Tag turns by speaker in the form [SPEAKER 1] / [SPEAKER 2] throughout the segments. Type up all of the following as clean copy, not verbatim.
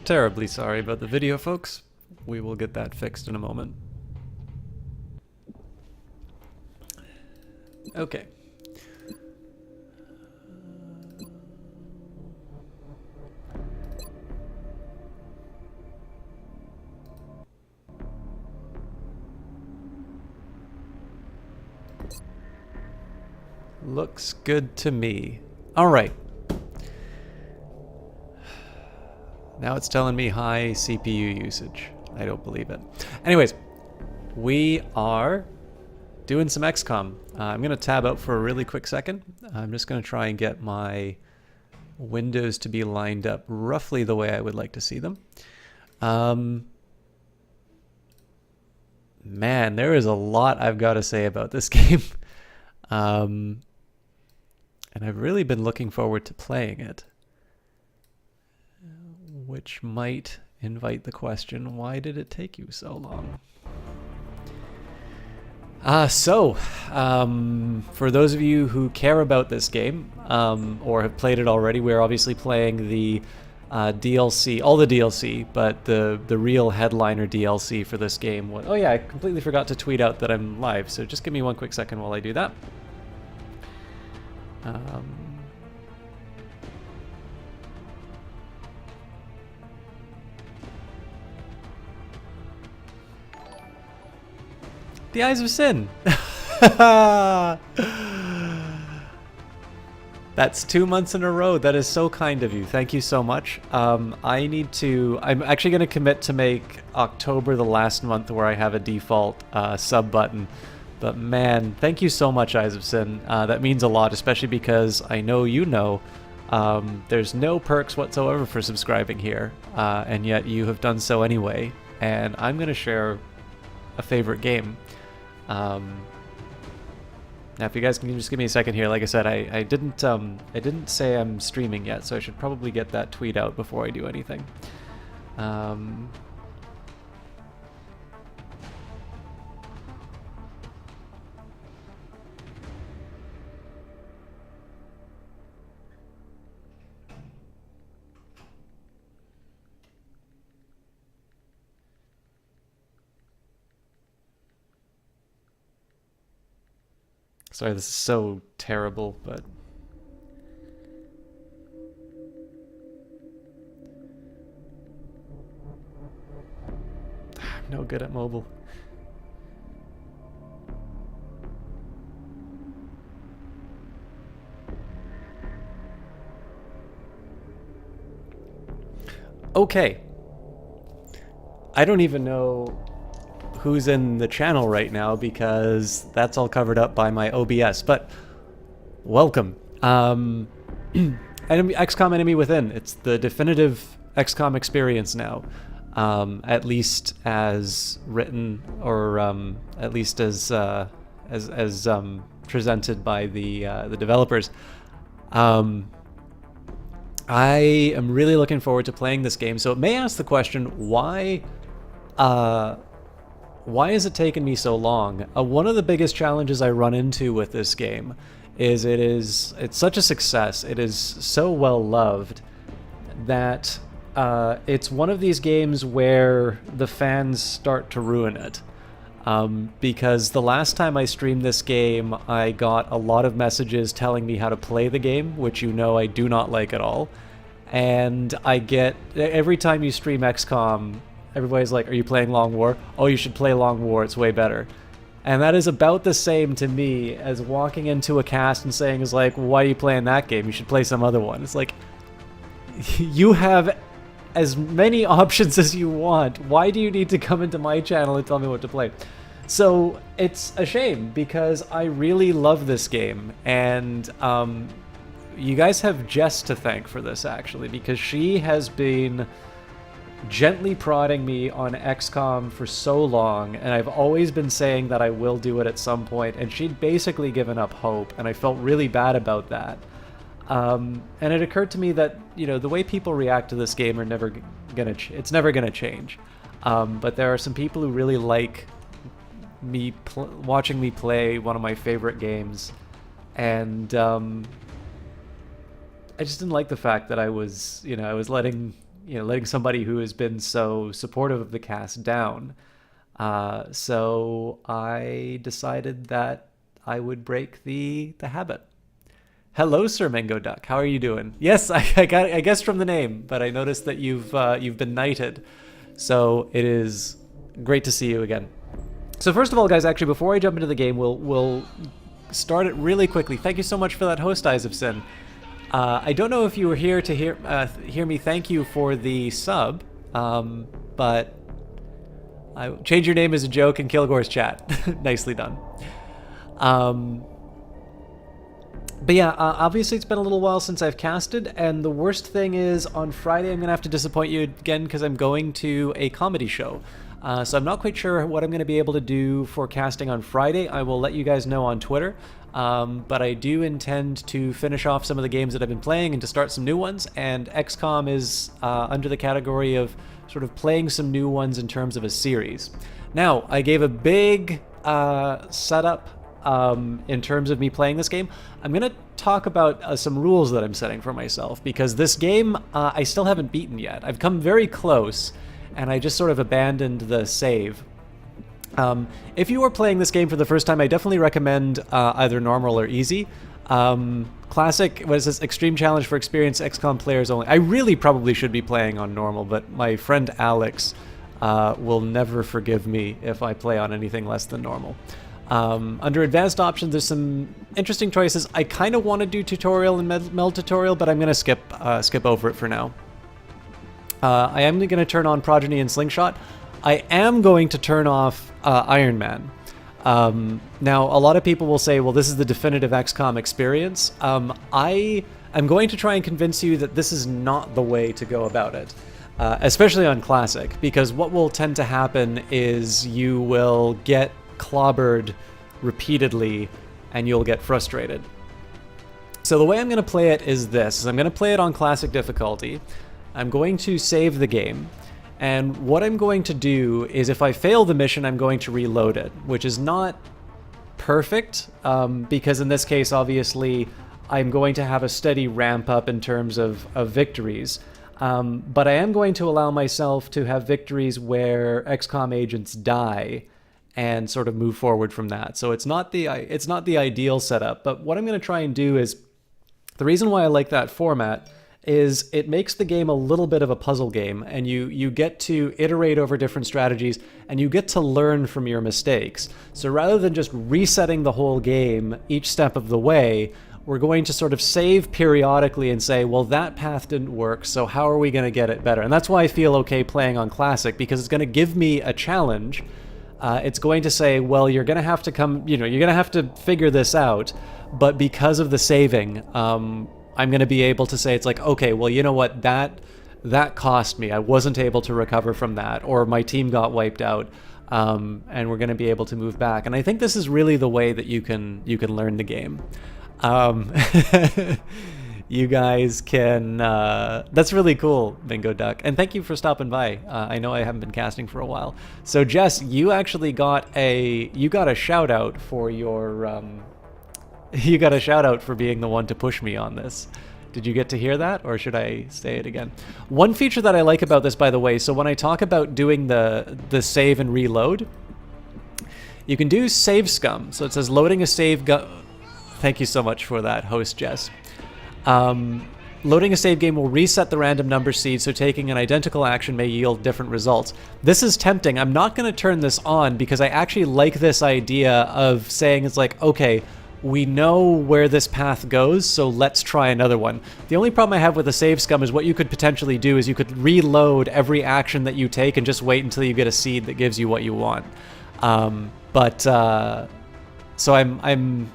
[SPEAKER 1] Terribly sorry about the video, folks. We will get that fixed in a moment. Okay. Looks good to me. All right. Now it's telling me high CPU usage. I don't believe it. Anyways, we are doing some XCOM. I'm going to tab out for a really quick second. I'm just going to try and get my windows to be lined up roughly the way I would like to see them. Man, there is a lot I've got to say about this game. And I've really been looking forward to playing it. Which might invite the question, why did it take you so long? For those of you who care about this game, or have played it already, we're obviously playing the DLC, all the DLC, but the real headliner DLC for this game was... Oh yeah, I completely forgot to tweet out that I'm live, so just give me one quick second while I do that. The Eyes of Sin! That's 2 months in a row. That is so kind of you. Thank you so much. I'm actually going to commit to make October the last month where I have a default sub button. But man, thank you so much, Eyes of Sin. That means a lot, especially because I know you know there's no perks whatsoever for subscribing here. And yet you have done so anyway. And I'm going to share a favorite game. Now, if you guys can just give me a second here, like I said, I didn't say I'm streaming yet, so I should probably get that tweet out before I do anything. Sorry, this is so terrible, but... I'm no good at mobile. Okay. I don't even know who's in the channel right now because that's all covered up by my OBS, but welcome. XCOM Enemy Within. It's the definitive XCOM experience now, at least as written, or at least as presented by the developers. I am really looking forward to playing this game. So it may ask the question, why has it taken me so long? One of the biggest challenges I run into with this game is it's such a success. It is so well loved that it's one of these games where the fans start to ruin it. Because the last time I streamed this game, I got a lot of messages telling me how to play the game, which you know I do not like at all. And I get, every time you stream XCOM, everybody's like, are you playing Long War? Oh, you should play Long War, it's way better. And that is about the same to me as walking into a cast and saying, is like, why are you playing that game? You should play some other one. It's like, you have as many options as you want. Why do you need to come into my channel and tell me what to play? So it's a shame because I really love this game. And you guys have Jess to thank for this, actually, because she has been gently prodding me on XCOM for so long, and I've always been saying that I will do it at some point, and she'd basically given up hope, and I felt really bad about that. And it occurred to me that, you know, the way people react to this game are never gonna it's never gonna change. But there are some people who really like me watching me play one of my favorite games, and I just didn't like the fact that I was, you know, I was letting letting somebody who has been so supportive of the cast down. So I decided that I would break the habit. Hello, Sir Mango Duck. How are you doing? Yes, I guessed from the name, but I noticed that you've been knighted. So it is great to see you again. So first of all, guys, actually, before I jump into the game, we'll start it really quickly. Thank you so much for that host, Eyes of Sin. I don't know if you were here to hear me thank you for the sub, but I change your name as a joke in Kilgore's chat. Nicely done. But yeah, obviously it's been a little while since I've casted, and the worst thing is on Friday I'm going to have to disappoint you again because I'm going to a comedy show. So I'm not quite sure what I'm going to be able to do for casting on Friday. I will let you guys know on Twitter. But I do intend to finish off some of the games that I've been playing and to start some new ones, and XCOM is under the category of sort of playing some new ones in terms of a series. Now, I gave a big setup in terms of me playing this game. I'm going to talk about some rules that I'm setting for myself, because this game I still haven't beaten yet. I've come very close, and I just sort of abandoned the save. If you are playing this game for the first time, I definitely recommend either normal or easy. Classic was this extreme challenge for experienced XCOM players only. I really probably should be playing on normal, but my friend Alex will never forgive me if I play on anything less than normal. Under advanced options, there's some interesting choices. I kind of want to do tutorial and meld tutorial, but I'm going to skip over it for now. I am going to turn on Progeny and Slingshot. I am going to turn off Iron Man. Now, a lot of people will say, well, this is the definitive XCOM experience. I am going to try and convince you that this is not the way to go about it, especially on Classic, because what will tend to happen is you will get clobbered repeatedly and you'll get frustrated. So the way I'm going to play it is this. I'm going to play it on Classic difficulty. I'm going to save the game. And what I'm going to do is, if I fail the mission, I'm going to reload it, which is not perfect, because in this case, obviously, I'm going to have a steady ramp up in terms of victories. But I am going to allow myself to have victories where XCOM agents die and sort of move forward from that. So it's not the ideal setup, but what I'm going to try and do is, the reason why I like that format is it makes the game a little bit of a puzzle game, and you get to iterate over different strategies, and you get to learn from your mistakes. So rather than just resetting the whole game each step of the way, we're going to sort of save periodically and say, well, that path didn't work, so how are we going to get it better? And that's why I feel okay playing on Classic, because it's going to give me a challenge. It's going to say, well, you're going to have to you're going to have to figure this out, but because of the saving, I'm going to be able to say, it's like, okay, well, you know what, that cost me. I wasn't able to recover from that, or my team got wiped out, and we're going to be able to move back. And I think this is really the way that you can learn the game. You guys can, that's really cool, Bingo Duck. And thank you for stopping by. I know I haven't been casting for a while. So Jess, you actually got a shout out for your, you got a shout out for being the one to push me on this. Did you get to hear that, or should I say it again? One feature that I like about this, by the way, so when I talk about doing the save and reload, you can do save scum. So it says loading a save. Thank you so much for that, host Jess. Loading a save game will reset the random number seed, so taking an identical action may yield different results. This is tempting. I'm not going to turn this on because I actually like this idea of saying, it's like, okay, we know where this path goes, so let's try another one. The only problem I have with the save scum is what you could potentially do is you could reload every action that you take and just wait until you get a seed that gives you what you want. So I'm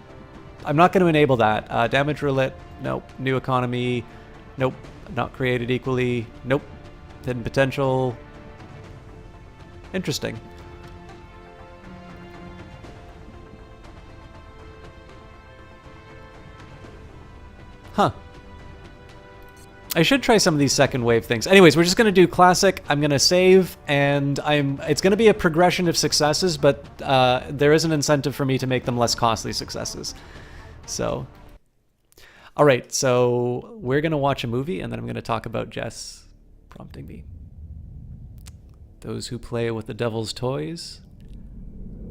[SPEAKER 1] not going to enable that. Damage roulette, nope. New economy, nope. Not created equally, nope. Hidden potential, interesting. Huh. I should try some of these second wave things. Anyways, we're just going to do classic. I'm going to save, and it's going to be a progression of successes, but there is an incentive for me to make them less costly successes. So, all right, so we're going to watch a movie, and then I'm going to talk about Jess prompting me. Those who play with the devil's toys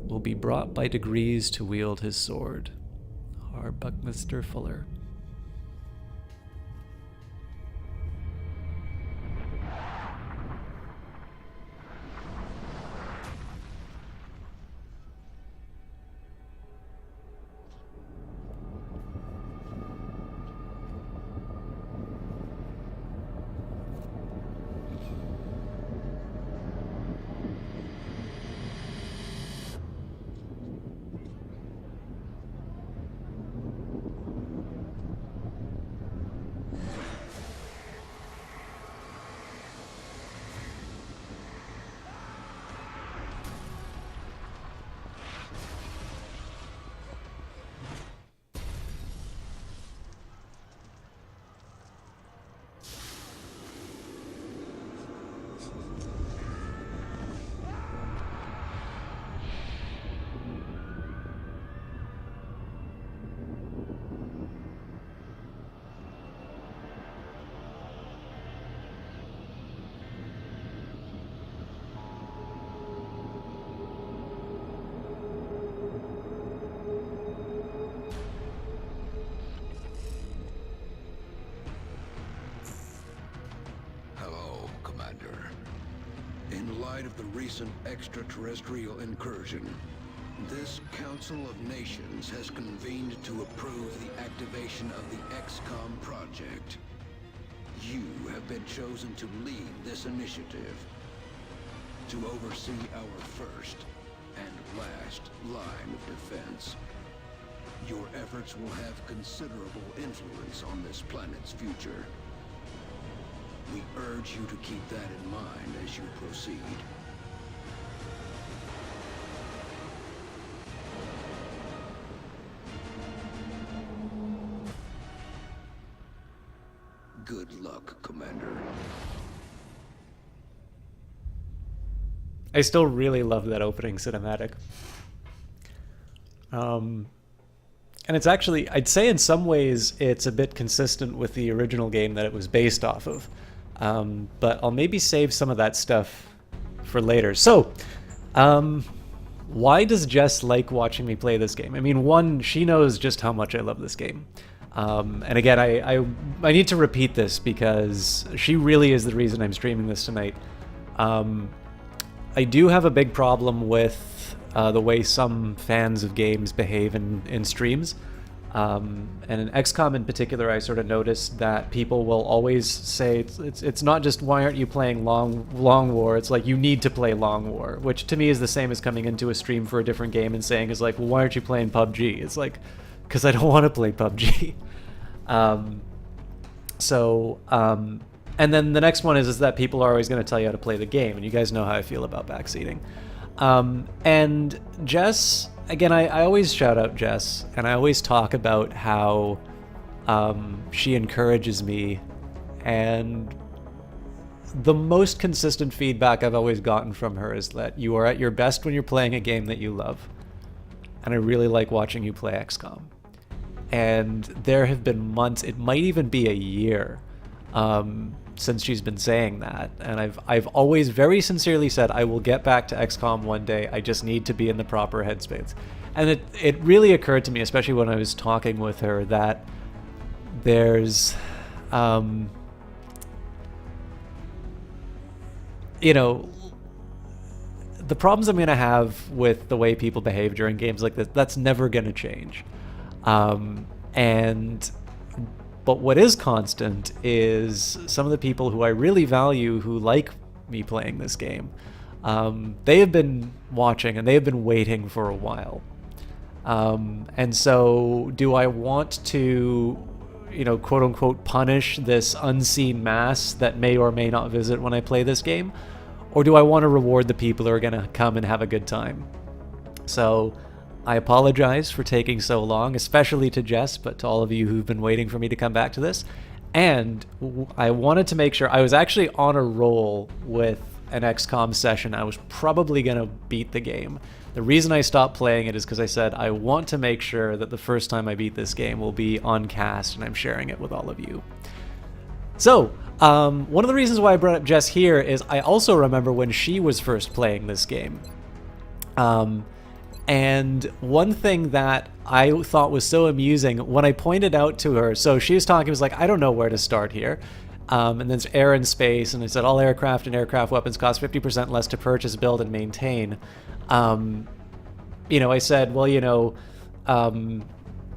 [SPEAKER 1] will be brought by degrees to wield his sword. R. Buckminster Fuller.
[SPEAKER 2] In light of the recent extraterrestrial incursion, this Council of Nations has convened to approve the activation of the XCOM project. You have been chosen to lead this initiative, to oversee our first and last line of defense. Your efforts will have considerable influence on this planet's future. We urge you to keep that in mind as you proceed. Good luck, Commander.
[SPEAKER 1] I still really love that opening cinematic. And it's actually, I'd say in some ways, it's a bit consistent with the original game that it was based off of. But I'll maybe save some of that stuff for later. So, why does Jess like watching me play this game? I mean, one, she knows just how much I love this game. And again, I need to repeat this because she really is the reason I'm streaming this tonight. I do have a big problem with the way some fans of games behave in streams. And in XCOM in particular, I sort of noticed that people will always say it's not just why aren't you playing Long War, it's like you need to play Long War, which to me is the same as coming into a stream for a different game and saying is like, well, why aren't you playing PUBG? It's like, because I don't want to play PUBG. And then the next one is that people are always going to tell you how to play the game, and you guys know how I feel about backseating. And Jess, again, I always shout out Jess, and I always talk about how she encourages me, and the most consistent feedback I've always gotten from her is that you are at your best when you're playing a game that you love, and I really like watching you play XCOM. And there have been months, it might even be a year, since she's been saying that, and I've always very sincerely said I will get back to XCOM one day. I just need to be in the proper headspace. And it really occurred to me, especially when I was talking with her, that there's you know, the problems I'm gonna have with the way people behave during games like this, that's never gonna change. But what is constant is some of the people who I really value who like me playing this game. They have been watching and they have been waiting for a while. And so do I want to, you know, quote unquote, punish this unseen mass that may or may not visit when I play this game? Or do I want to reward the people who are going to come and have a good time? So I apologize for taking so long, especially to Jess, but to all of you who've been waiting for me to come back to this. And I wanted to make sure, I was actually on a roll with an XCOM session. I was probably going to beat the game. The reason I stopped playing it is because I said I want to make sure that the first time I beat this game will be on cast and I'm sharing it with all of you. So, One of the reasons why I brought up Jess here is I also remember when she was first playing this game. And one thing that I thought was so amusing when I pointed out to her, so she was talking, was like, I don't know where to start here. And then there's air and space, and I said all aircraft and aircraft weapons cost 50% less to purchase, build, and maintain. I said, well,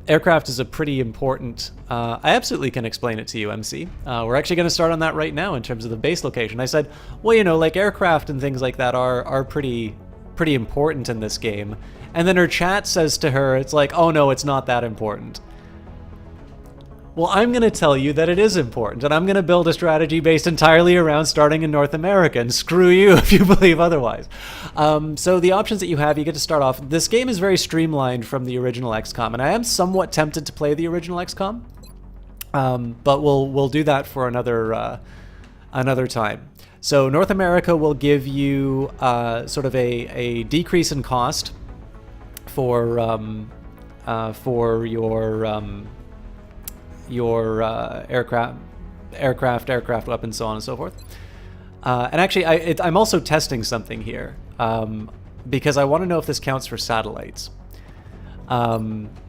[SPEAKER 1] aircraft is a pretty important... I absolutely can explain it to you, MC. We're actually going to start on that right now in terms of the base location. I said, well, like aircraft and things like that are pretty important in this game. And then her chat says to her, it's like, oh no, it's not that important. Well, I'm going to tell you that it is important, and I'm going to build a strategy based entirely around starting in North America, and screw you if you believe otherwise. So the options that you have, you get to start off. This game is very streamlined from the original XCOM, and I am somewhat tempted to play the original XCOM, but we'll do that for another time. So North America will give you sort of a decrease in cost for your aircraft weapons, so on and so forth. And actually, I'm also testing something here because I want to know if this counts for satellites.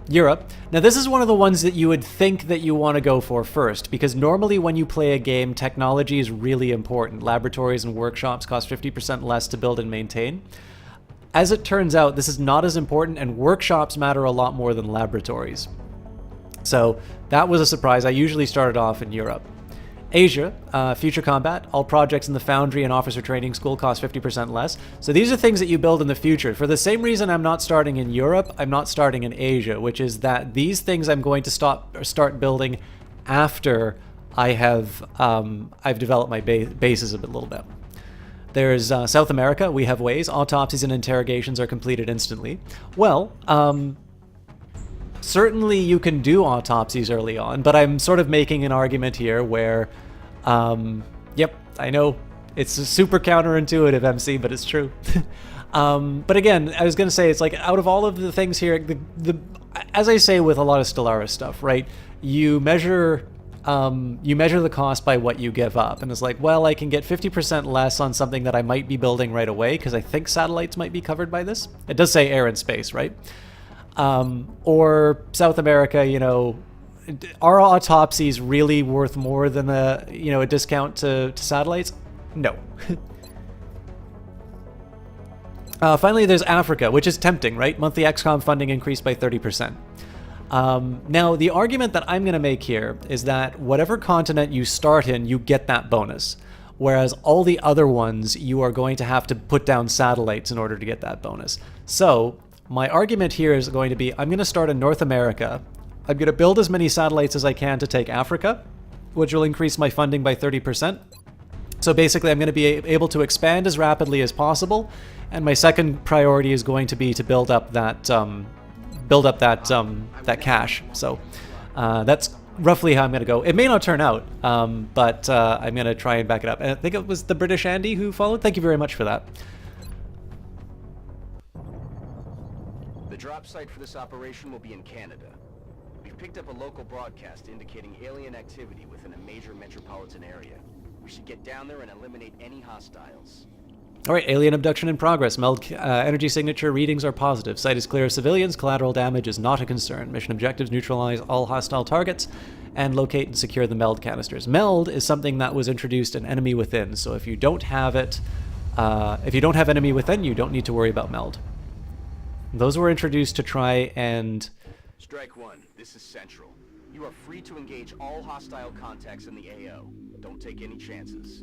[SPEAKER 1] Europe. Now, this is one of the ones that you would think that you want to go for first, because normally when you play a game, technology is really important. Laboratories and workshops cost 50% less to build and maintain. As it turns out, this is not as important, and workshops matter a lot more than laboratories. So that was a surprise. I usually started off in Europe. Asia, future combat, all projects in the Foundry and Officer Training School cost 50% less. So these are things that you build in the future. For the same reason I'm not starting in Europe, I'm not starting in Asia, which is that these things I'm going to start building after I've developed my bases a little bit. There's South America. We have ways. Autopsies and interrogations are completed instantly. Well, certainly you can do autopsies early on, but I'm sort of making an argument here where, yep, I know it's a super counterintuitive, MC, but it's true. But again, I was going to say, it's like out of all of the things here, as I say with a lot of Stellaris stuff, right? You measure the cost by what you give up, and it's like, well, I can get 50% less on something that I might be building right away because I think satellites might be covered by this. It does say air and space, right? Or South America, are autopsies really worth more than a discount to satellites? No. Finally, there's Africa, which is tempting, right? Monthly XCOM funding increased by 30%. Now, the argument that I'm going to make here is that whatever continent you start in, you get that bonus. Whereas all the other ones, you are going to have to put down satellites in order to get that bonus. So my argument here is going to be, I'm going to start in North America. I'm going to build as many satellites as I can to take Africa, which will increase my funding by 30%. So basically, I'm going to be able to expand as rapidly as possible. And my second priority is going to be to build up that cash. So that's roughly how I'm going to go. It may not turn out, but I'm going to try and back it up. And I think it was the British Andy who followed. Thank you very much for that.
[SPEAKER 3] The drop site for this operation will be in Canada. We've picked up a local broadcast indicating alien activity within a major metropolitan area. We should get down there and eliminate any hostiles.
[SPEAKER 1] All right, alien abduction in progress. MELD energy signature readings are positive. Site is clear of civilians. Collateral damage is not a concern. Mission objectives: neutralize all hostile targets and locate and secure the MELD canisters. MELD is something that was introduced in Enemy Within. So if you don't have it, if you don't have Enemy Within, you don't need to worry about MELD. Those were introduced to try and...
[SPEAKER 3] Strike one, this is Central. You are free to engage all hostile contacts in the AO. Don't take any chances.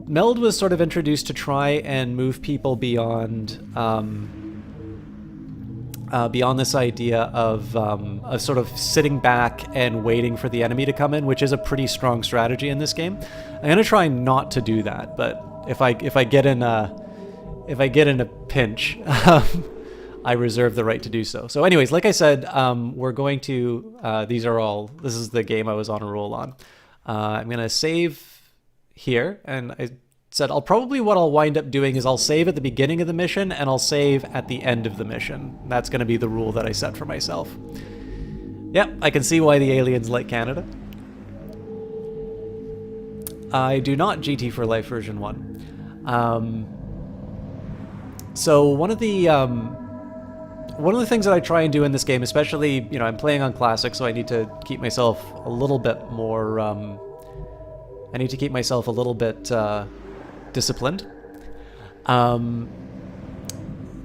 [SPEAKER 1] MELD was sort of introduced to try and move people beyond this idea of sort of sitting back and waiting for the enemy to come in, which is a pretty strong strategy in this game. I'm gonna try not to do that, but if I get in a pinch, I reserve the right to do so. So anyways, like I said, we're going to, this is the game I was on a roll on. I'm going to save here, and I said what I'll wind up doing is I'll save at the beginning of the mission, and I'll save at the end of the mission. That's going to be the rule that I set for myself. Yep, I can see why the aliens like Canada. I do not GT for Life version 1. So one of the things that I try and do in this game, especially, you know, I'm playing on Classic, so I need to keep myself a little bit more, I need to keep myself a little bit disciplined.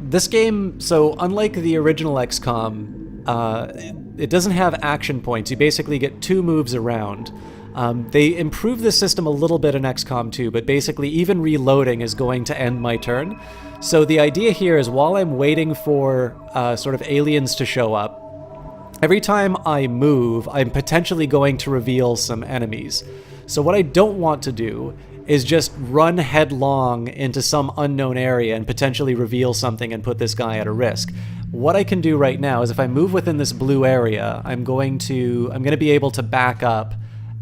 [SPEAKER 1] This game, so unlike the original XCOM, it doesn't have action points. You basically get 2 moves around. They improved the system a little bit in XCOM 2, but basically even reloading is going to end my turn. So the idea here is while I'm waiting for sort of aliens to show up, every time I move, I'm potentially going to reveal some enemies. So what I don't want to do is just run headlong into some unknown area and potentially reveal something and put this guy at a risk. What I can do right now is if I move within this blue area, I'm going to be able to back up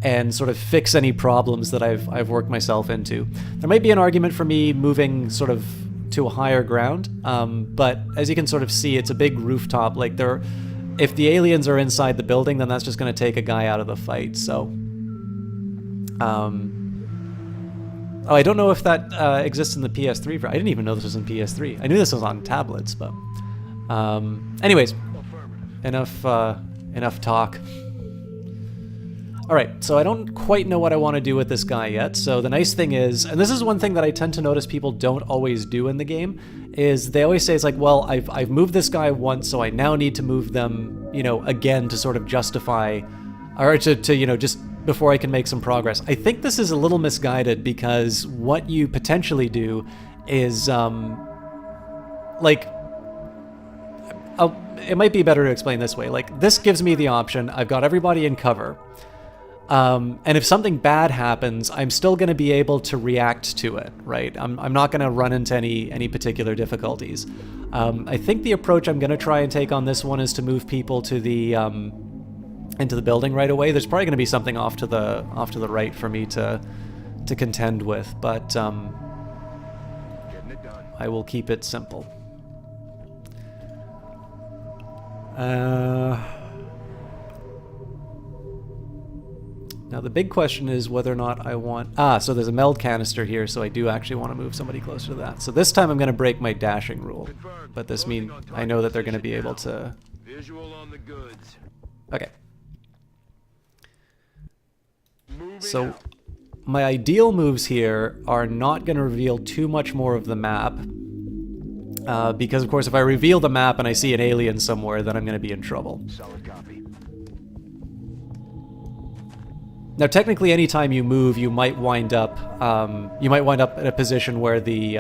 [SPEAKER 1] and sort of fix any problems that I've worked myself into. There might be an argument for me moving sort of to a higher ground, but as you can sort of see, it's a big rooftop. Like if the aliens are inside the building, then that's just going to take a guy out of the fight. So, oh, I don't know if that exists in the PS3. I didn't even know this was in PS3. I knew this was on tablets, but anyways, enough talk. All right, so I don't quite know what I want to do with this guy yet. So the nice thing is, and this is one thing that I tend to notice people don't always do in the game, is they always say it's like, well, I've moved this guy once, so I now need to move them, you know, again to sort of justify, or to you know, just before I can make some progress. I think this is a little misguided because what you potentially do is, like, it might be better to explain this way. Like, this gives me the option, I've got everybody in cover. And if something bad happens, I'm still going to be able to react to it, right? I'm not going to run into any particular difficulties. I think the approach I'm going to try and take on this one is to move people to the into the building right away. There's probably going to be something off to the right for me to contend with, but I will keep it simple. Now the big question is whether or not I want... so there's a meld canister here, so I do actually want to move somebody closer to that. So this time I'm going to break my dashing rule. But this means I know that they're going to be able to...
[SPEAKER 4] Visual on the goods.
[SPEAKER 1] Okay. So my ideal moves here are not going to reveal too much more of the map. Because of course if I reveal the map and I see an alien somewhere, then I'm going to be in trouble.
[SPEAKER 3] Solid copy.
[SPEAKER 1] Now, technically, anytime you move, you might wind up in a position where the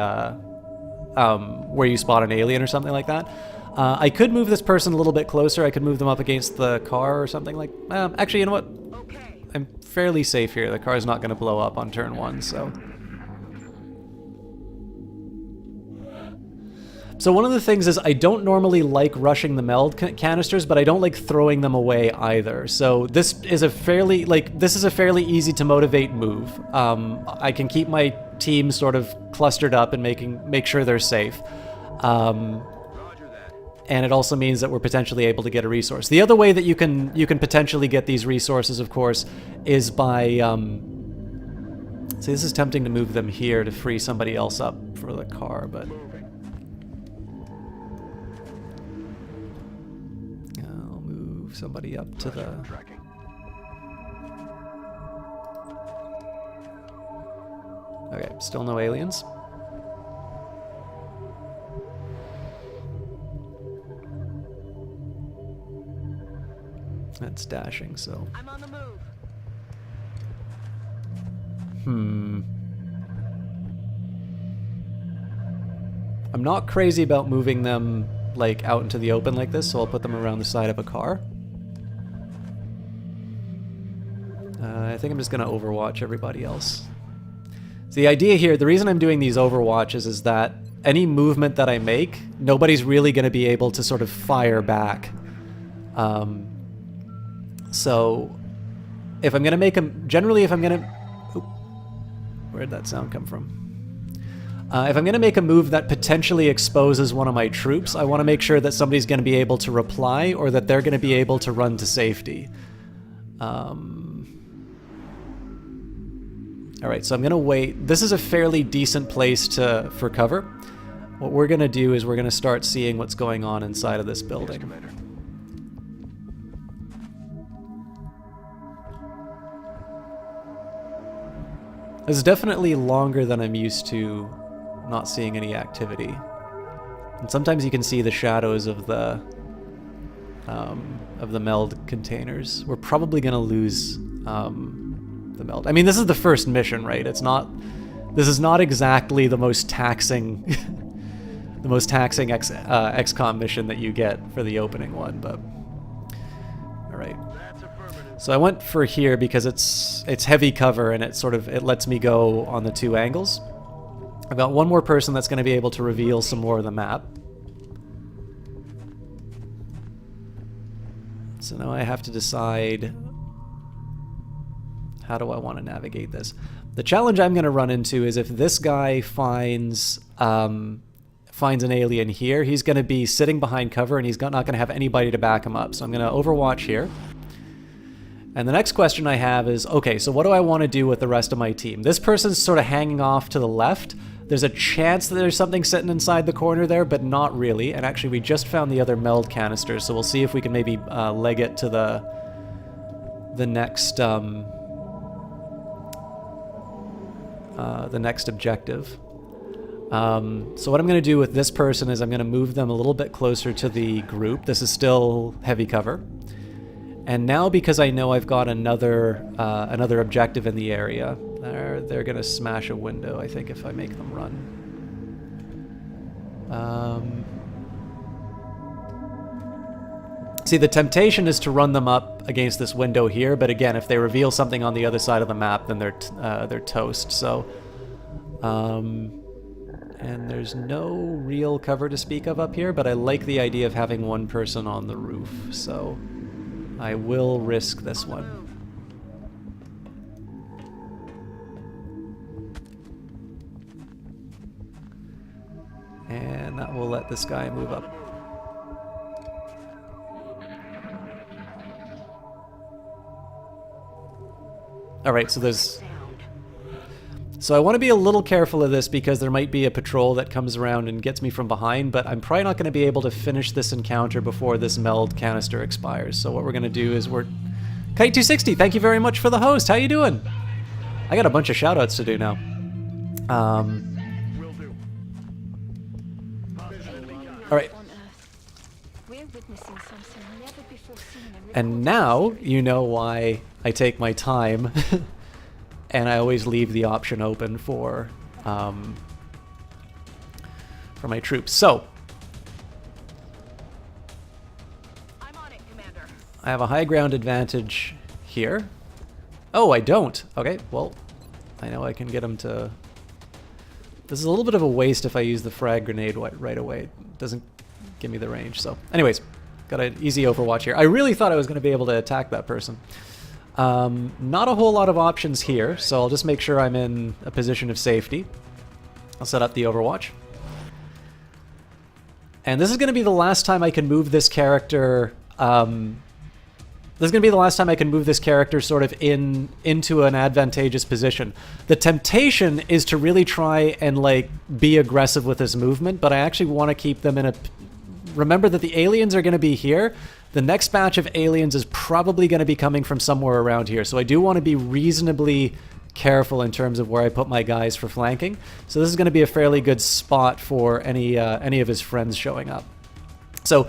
[SPEAKER 1] where you spot an alien or something like that. I could move this person a little bit closer. I could move them up against the car or something like. Actually, you know what?
[SPEAKER 5] Okay.
[SPEAKER 1] I'm fairly safe here. The car's not going to blow up on turn 1, so. So one of the things is I don't normally like rushing the meld canisters, but I don't like throwing them away either. So this is a fairly easy to motivate move. I can keep my team sort of clustered up and make sure they're safe. And it also means that we're potentially able to get a resource. The other way that you can potentially get these resources, of course, is by see, this is tempting to move them here to free somebody else up for the car, but somebody up to the... Okay, still no aliens. That's dashing, so...
[SPEAKER 5] I'm on the move.
[SPEAKER 1] I'm not crazy about moving them, like, out into the open like this, so I'll put them around the side of a car. I think I'm just going to overwatch everybody else. So the idea here, the reason I'm doing these overwatches is that any movement that I make, nobody's really going to be able to sort of fire back. So if I'm going to make them, generally if I'm going to... Where'd that sound come from? If I'm going to make a move that potentially exposes one of my troops, I want to make sure that somebody's going to be able to reply or that they're going to be able to run to safety. All right, so I'm gonna wait. This is a fairly decent place for cover. What we're gonna do is we're gonna start seeing what's going on inside of this building.
[SPEAKER 3] Commander.
[SPEAKER 1] This is definitely longer than I'm used to not seeing any activity. And sometimes you can see the shadows of the meld containers. We're probably gonna lose the meld. I mean, this is the first mission, right? It's not. This is not exactly the most taxing, the most taxing XCOM mission that you get for the opening one, but all right. So I went for here because it's heavy cover and it lets me go on the two angles. I've got one more person that's going to be able to reveal some more of the map. So now I have to decide, how do I want to navigate this? The challenge I'm going to run into is if this guy finds an alien here, he's going to be sitting behind cover and he's not going to have anybody to back him up. So I'm going to overwatch here. And the next question I have is, okay, so what do I want to do with the rest of my team? This person's sort of hanging off to the left. There's a chance that there's something sitting inside the corner there, but not really. And actually, we just found the other meld canister, so we'll see if we can maybe leg it to the next objective. So what I'm going to do with this person is I'm going to move them a little bit closer to the group. This is still heavy cover. And now, because I know I've got another objective in the area, they're gonna smash a window, I think, if I make them run. See, the temptation is to run them up against this window here, but again, if they reveal something on the other side of the map, then they're toast. So, and there's no real cover to speak of up here, but I like the idea of having one person on the roof, so I will risk this one. And that will let this guy move up. Alright, so I want to be a little careful of this because there might be a patrol that comes around and gets me from behind, but I'm probably not going to be able to finish this encounter before this meld canister expires. So what we're going to do is Kite260, thank you very much for the host. How you doing? I got a bunch of shoutouts to do now. Alright. And now you know why I take my time and I always leave the option open for my troops. So
[SPEAKER 5] I'm on it, Commander.
[SPEAKER 1] I have a high ground advantage here. Oh, I don't. Okay, well, I know I can get him to... This is a little bit of a waste if I use the frag grenade right away. It doesn't give me the range. So anyways, got an easy overwatch here. I really thought I was going to be able to attack that person. Not a whole lot of options here, so I'll just make sure I'm in a position of safety. I'll set up the overwatch. And this is going to be the last time I can move this character... This is going to be the last time I can move this character sort of into an advantageous position. The temptation is to really try and, like, be aggressive with this movement, but I actually want to keep them in a... Remember that the aliens are going to be here. The next batch of aliens is probably going to be coming from somewhere around here, so I do want to be reasonably careful in terms of where I put my guys for flanking. So this is going to be a fairly good spot for any of his friends showing up. So...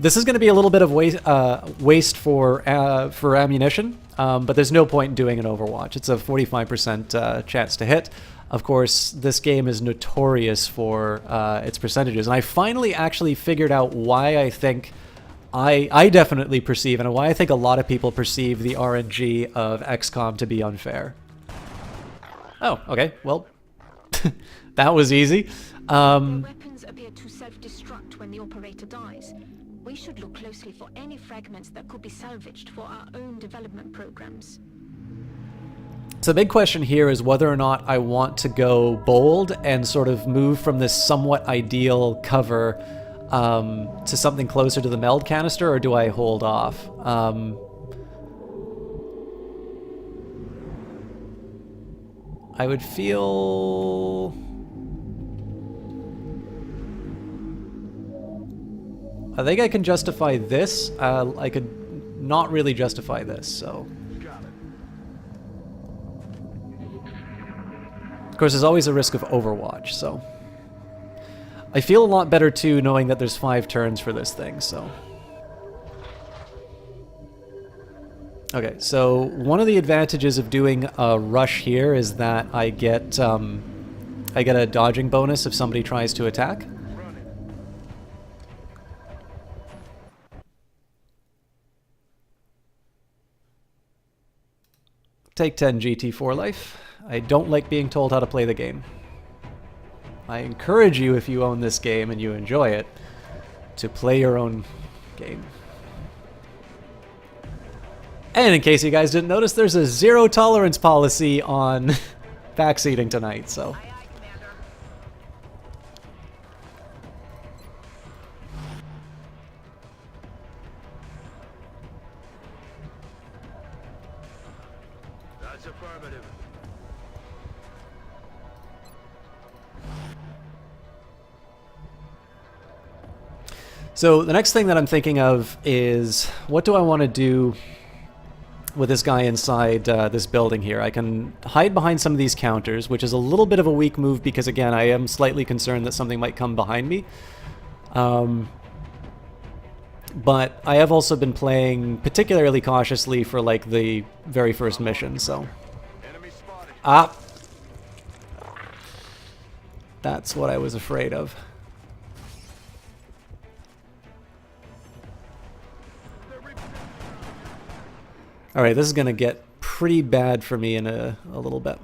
[SPEAKER 1] this is going to be a little bit of waste for ammunition, but there's no point in doing an overwatch. It's a 45% chance to hit. Of course, this game is notorious for its percentages, and I finally actually figured out why I think I definitely perceive, and why I think a lot of people perceive the RNG of XCOM to be unfair. Oh, okay, well, that was easy.
[SPEAKER 5] Their weapons appear to self-destruct when the operator dies. We should look closely for any fragments that could be salvaged for our own development programs.
[SPEAKER 1] So the big question here is whether or not I want to go bold and sort of move from this somewhat ideal cover to something closer to the meld canister, or do I hold off? I would feel... I think I can justify this. I could not really justify this, so... Of course, there's always a risk of Overwatch, so... I feel a lot better, too, knowing that there's 5 turns for this thing, so... Okay, so one of the advantages of doing a rush here is that I get a dodging bonus if somebody tries to attack. Take 10 GT4 life. I don't like being told how to play the game. I encourage you, if you own this game and you enjoy it, to play your own game. And in case you guys didn't notice, there's a zero tolerance policy on backseating tonight, so...
[SPEAKER 4] That's affirmative.
[SPEAKER 1] So the next thing that I'm thinking of is, what do I want to do with this guy inside this building here? I can hide behind some of these counters, which is a little bit of a weak move because, again, I am slightly concerned that something might come behind me. But I have also been playing particularly cautiously for, like, the very first mission, so...
[SPEAKER 4] Enemy spotted.
[SPEAKER 1] Ah! That's what I was afraid of. Alright, this is going to get pretty bad for me in a little bit.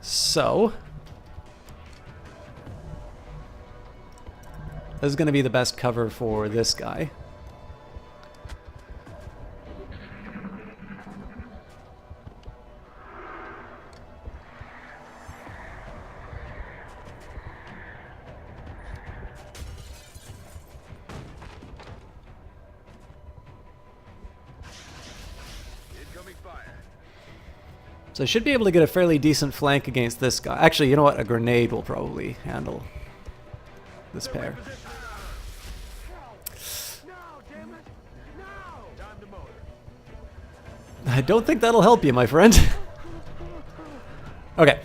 [SPEAKER 1] So... this is going to be the best cover for this guy.
[SPEAKER 4] Incoming fire.
[SPEAKER 1] So I should be able to get a fairly decent flank against this guy. Actually, you know what? A grenade will probably handle this pair.
[SPEAKER 4] No, damn it. No. Time to motor.
[SPEAKER 1] I don't think that'll help you, my friend. Okay.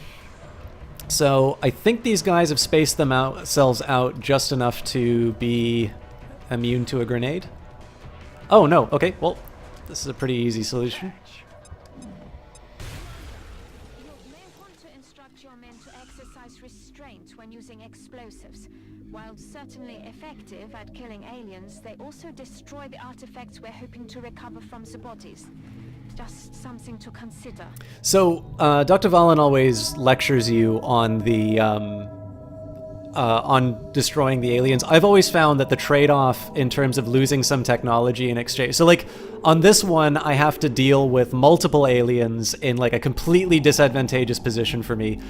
[SPEAKER 1] So I think these guys have spaced themselves out just enough to be immune to a grenade. Oh, no. Okay, well, this is a pretty easy solution.
[SPEAKER 5] You may want to instruct your men to exercise restraint when using explosives. While certainly effective at killing aliens, they also destroy the artifacts we're hoping to recover from the bodies. Just something to consider.
[SPEAKER 1] So, Dr. Valen always lectures you on the, on destroying the aliens. I've always found that the trade-off in terms of losing some technology in exchange... So, like, on this one, I have to deal with multiple aliens in, like, a completely disadvantageous position for me.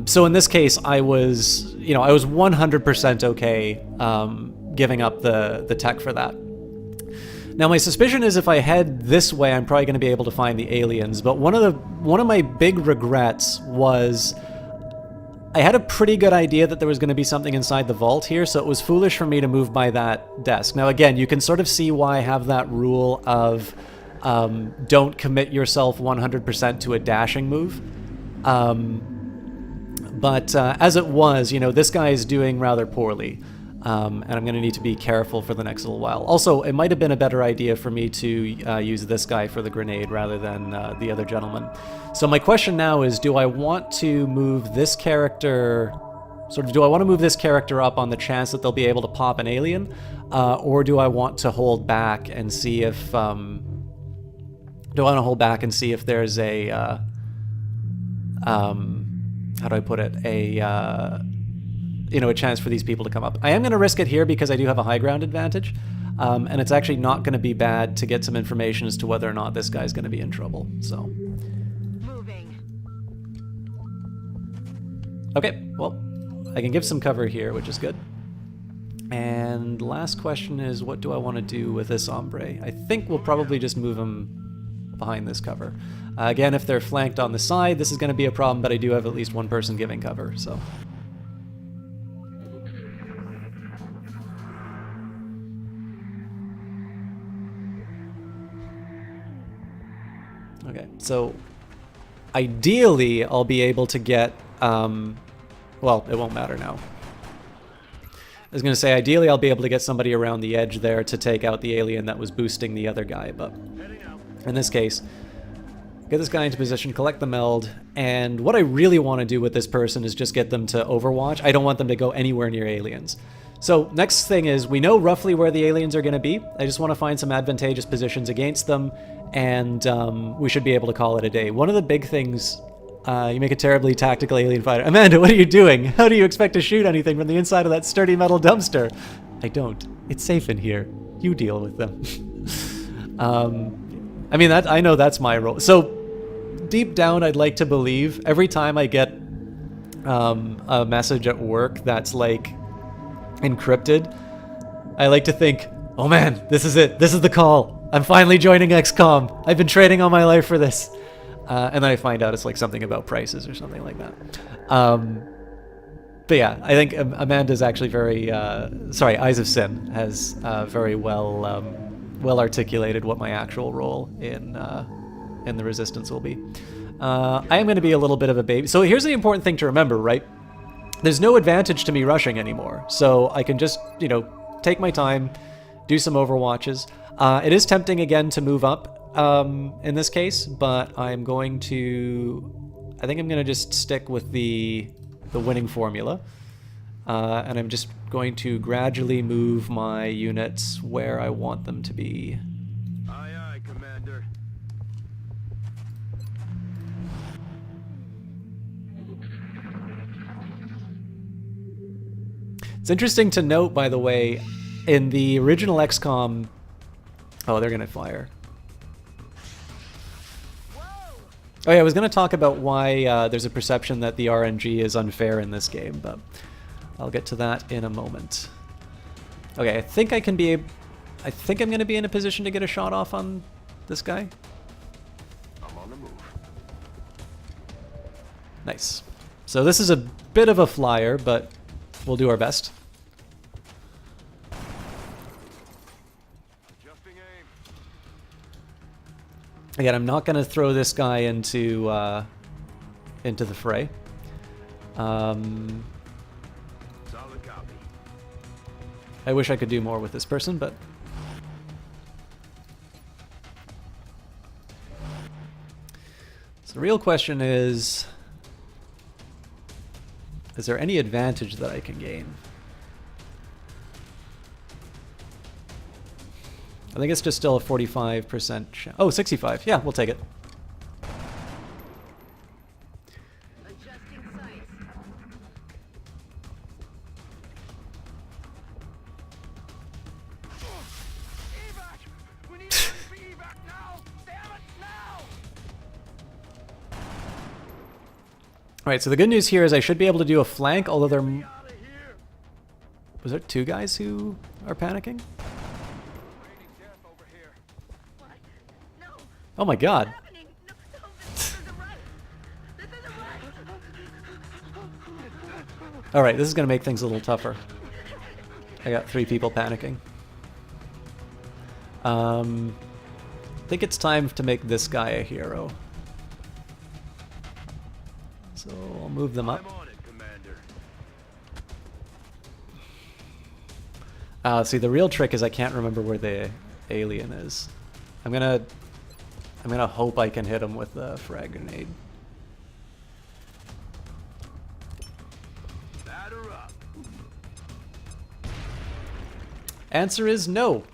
[SPEAKER 1] So in this case, I was 100% okay giving up the tech for that. Now, my suspicion is if I head this way, I'm probably going to be able to find the aliens. But one of my big regrets was I had a pretty good idea that there was going to be something inside the vault here, so it was foolish for me to move by that desk. Now, again, you can sort of see why I have that rule of don't commit yourself 100% to a dashing move. But as it was, this guy is doing rather poorly. And I'm going to need to be careful for the next little while. Also, it might have been a better idea for me to use this guy for the grenade rather than the other gentleman. So my question now is, do I want to move this character... do I want to move this character up on the chance that they'll be able to pop an alien? Or do I want to hold back and see if... do I want to hold back and see if there's a... how do I put it? A chance for these people to come up. I am going to risk it here because I do have a high ground advantage, and it's actually not going to be bad to get some information as to whether or not this guy's going to be in trouble. So,
[SPEAKER 5] Moving.
[SPEAKER 1] okay, well, I can give some cover here, which is good. And last question is, what do I want to do with this hombre? I think we'll probably just move him behind this cover. Again, if they're flanked on the side, this is going to be a problem, but I do have at least one person giving cover, so... Okay, so ideally I'll be able to get, well, it won't matter now. I was going to say, ideally I'll be able to get somebody around the edge there to take out the alien that was boosting the other guy, but in this case, get this guy into position, collect the meld, and what I really want to do with this person is just get them to overwatch. I don't want them to go anywhere near aliens. So next thing is, we know roughly where the aliens are going to be. I just want to find some advantageous positions against them, and we should be able to call it a day. One of the big things, you make a terribly tactical alien fighter. Amanda, what are you doing? How do you expect to shoot anything from the inside of that sturdy metal dumpster? I don't. It's safe in here. You deal with them. I mean, I know that's my role. So deep down, I'd like to believe every time I get a message at work that's like encrypted, I like to think, oh man, this is it. This is the call. I'm finally joining XCOM. I've been training all my life for this. And then I find out it's like something about prices or something like that. But yeah, I think Amanda's actually very, Eyes of Sin has very well articulated what my actual role in the Resistance will be. I am going to be a little bit of a baby. So here's the important thing to remember, right? There's no advantage to me rushing anymore. So I can just, take my time, do some overwatches. It is tempting again to move up in this case, but I think I'm going to just stick with the winning formula. And I'm just going to gradually move my units where I want them to be.
[SPEAKER 4] Aye, aye, Commander.
[SPEAKER 1] It's interesting to note, by the way, in the original XCOM... Oh, they're going to fire. Oh yeah, I was going to talk about why there's a perception that the RNG is unfair in this game, but I'll get to that in a moment. Okay, I think I'm going to be in a position to get a shot off on this guy.
[SPEAKER 3] I'm on the move.
[SPEAKER 1] Nice. So this is a bit of a flyer, but we'll do our best.
[SPEAKER 4] Adjusting aim.
[SPEAKER 1] Again, I'm not going to throw this guy into the fray.
[SPEAKER 4] Solid copy.
[SPEAKER 1] I wish I could do more with this person, but... So the real question is there any advantage that I can gain? I think it's just still a 45% chance. Oh, 65. Yeah, we'll take it.
[SPEAKER 6] Adjusting sights.
[SPEAKER 4] Evac! We need to for evac now! Damn it, now!
[SPEAKER 1] Alright, so the good news here is I should be able to do a flank, although there...
[SPEAKER 4] Out of here!
[SPEAKER 1] Was there 2 guys who are panicking?
[SPEAKER 4] Raining death over here.
[SPEAKER 6] What? No.
[SPEAKER 1] Oh my god.
[SPEAKER 6] What's happening? No, this isn't right. This isn't right.
[SPEAKER 1] Alright, this is going to make things a little tougher. I got 3 people panicking. I think it's time to make this guy a hero. So I'll move them up.
[SPEAKER 4] I'm on it, Commander.
[SPEAKER 1] See, the real trick is I can't remember where the alien is. I'm gonna hope I can hit him with the frag grenade.
[SPEAKER 4] Batter up.
[SPEAKER 1] Answer is no.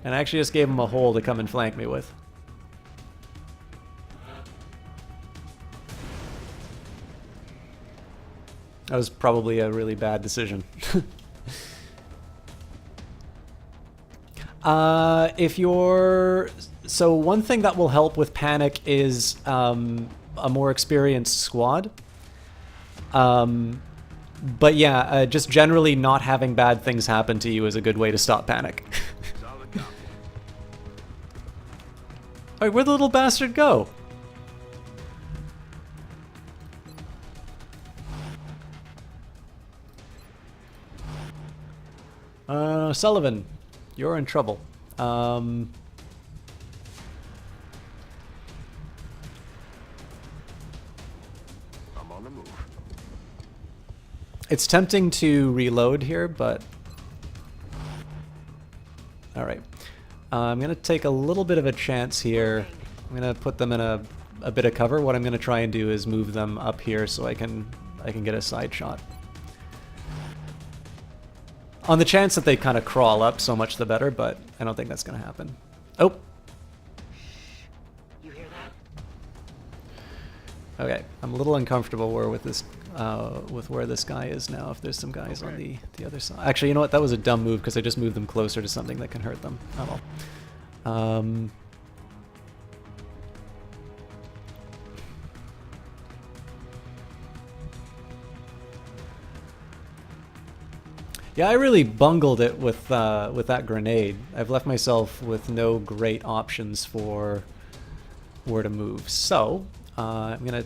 [SPEAKER 1] And I actually just gave him a hole to come and flank me with. That was probably a really bad decision. So one thing that will help with panic is a more experienced squad. But yeah, just generally not having bad things happen to you is a good way to stop panic.
[SPEAKER 4] Solid copy.
[SPEAKER 1] Alright, where'd the little bastard go? Sullivan, you're in trouble. I'm
[SPEAKER 3] on the move.
[SPEAKER 1] It's tempting to reload here, but... Alright. I'm going to take a little bit of a chance here. I'm going to put them in a bit of cover. What I'm going to try and do is move them up here so I can get a side shot. On the chance that they kind of crawl up, so much the better, but I don't think that's going to happen. Oh!
[SPEAKER 6] You hear that?
[SPEAKER 1] Okay, I'm a little uncomfortable with where this guy is now, if there's some guys on the other side. Actually, you know what? That was a dumb move, because I just moved them closer to something that can hurt them. Oh well. Yeah, I really bungled it with that grenade. I've left myself with no great options for where to move. So, I'm gonna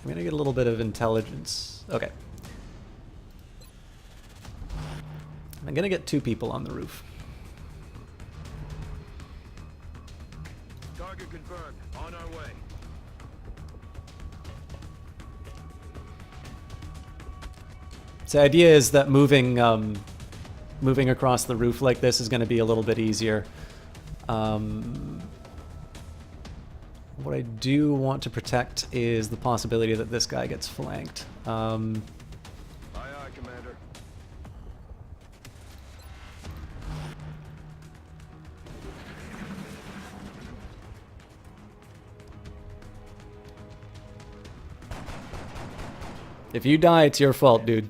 [SPEAKER 1] get a little bit of intelligence. Okay. I'm gonna get 2 people on the roof.
[SPEAKER 4] Target confirmed. On our way.
[SPEAKER 1] So the idea is that moving across the roof like this is going to be a little bit easier. What I do want to protect is the possibility that this guy gets flanked.
[SPEAKER 4] Aye, aye, Commander.
[SPEAKER 1] If you die, it's your fault, dude.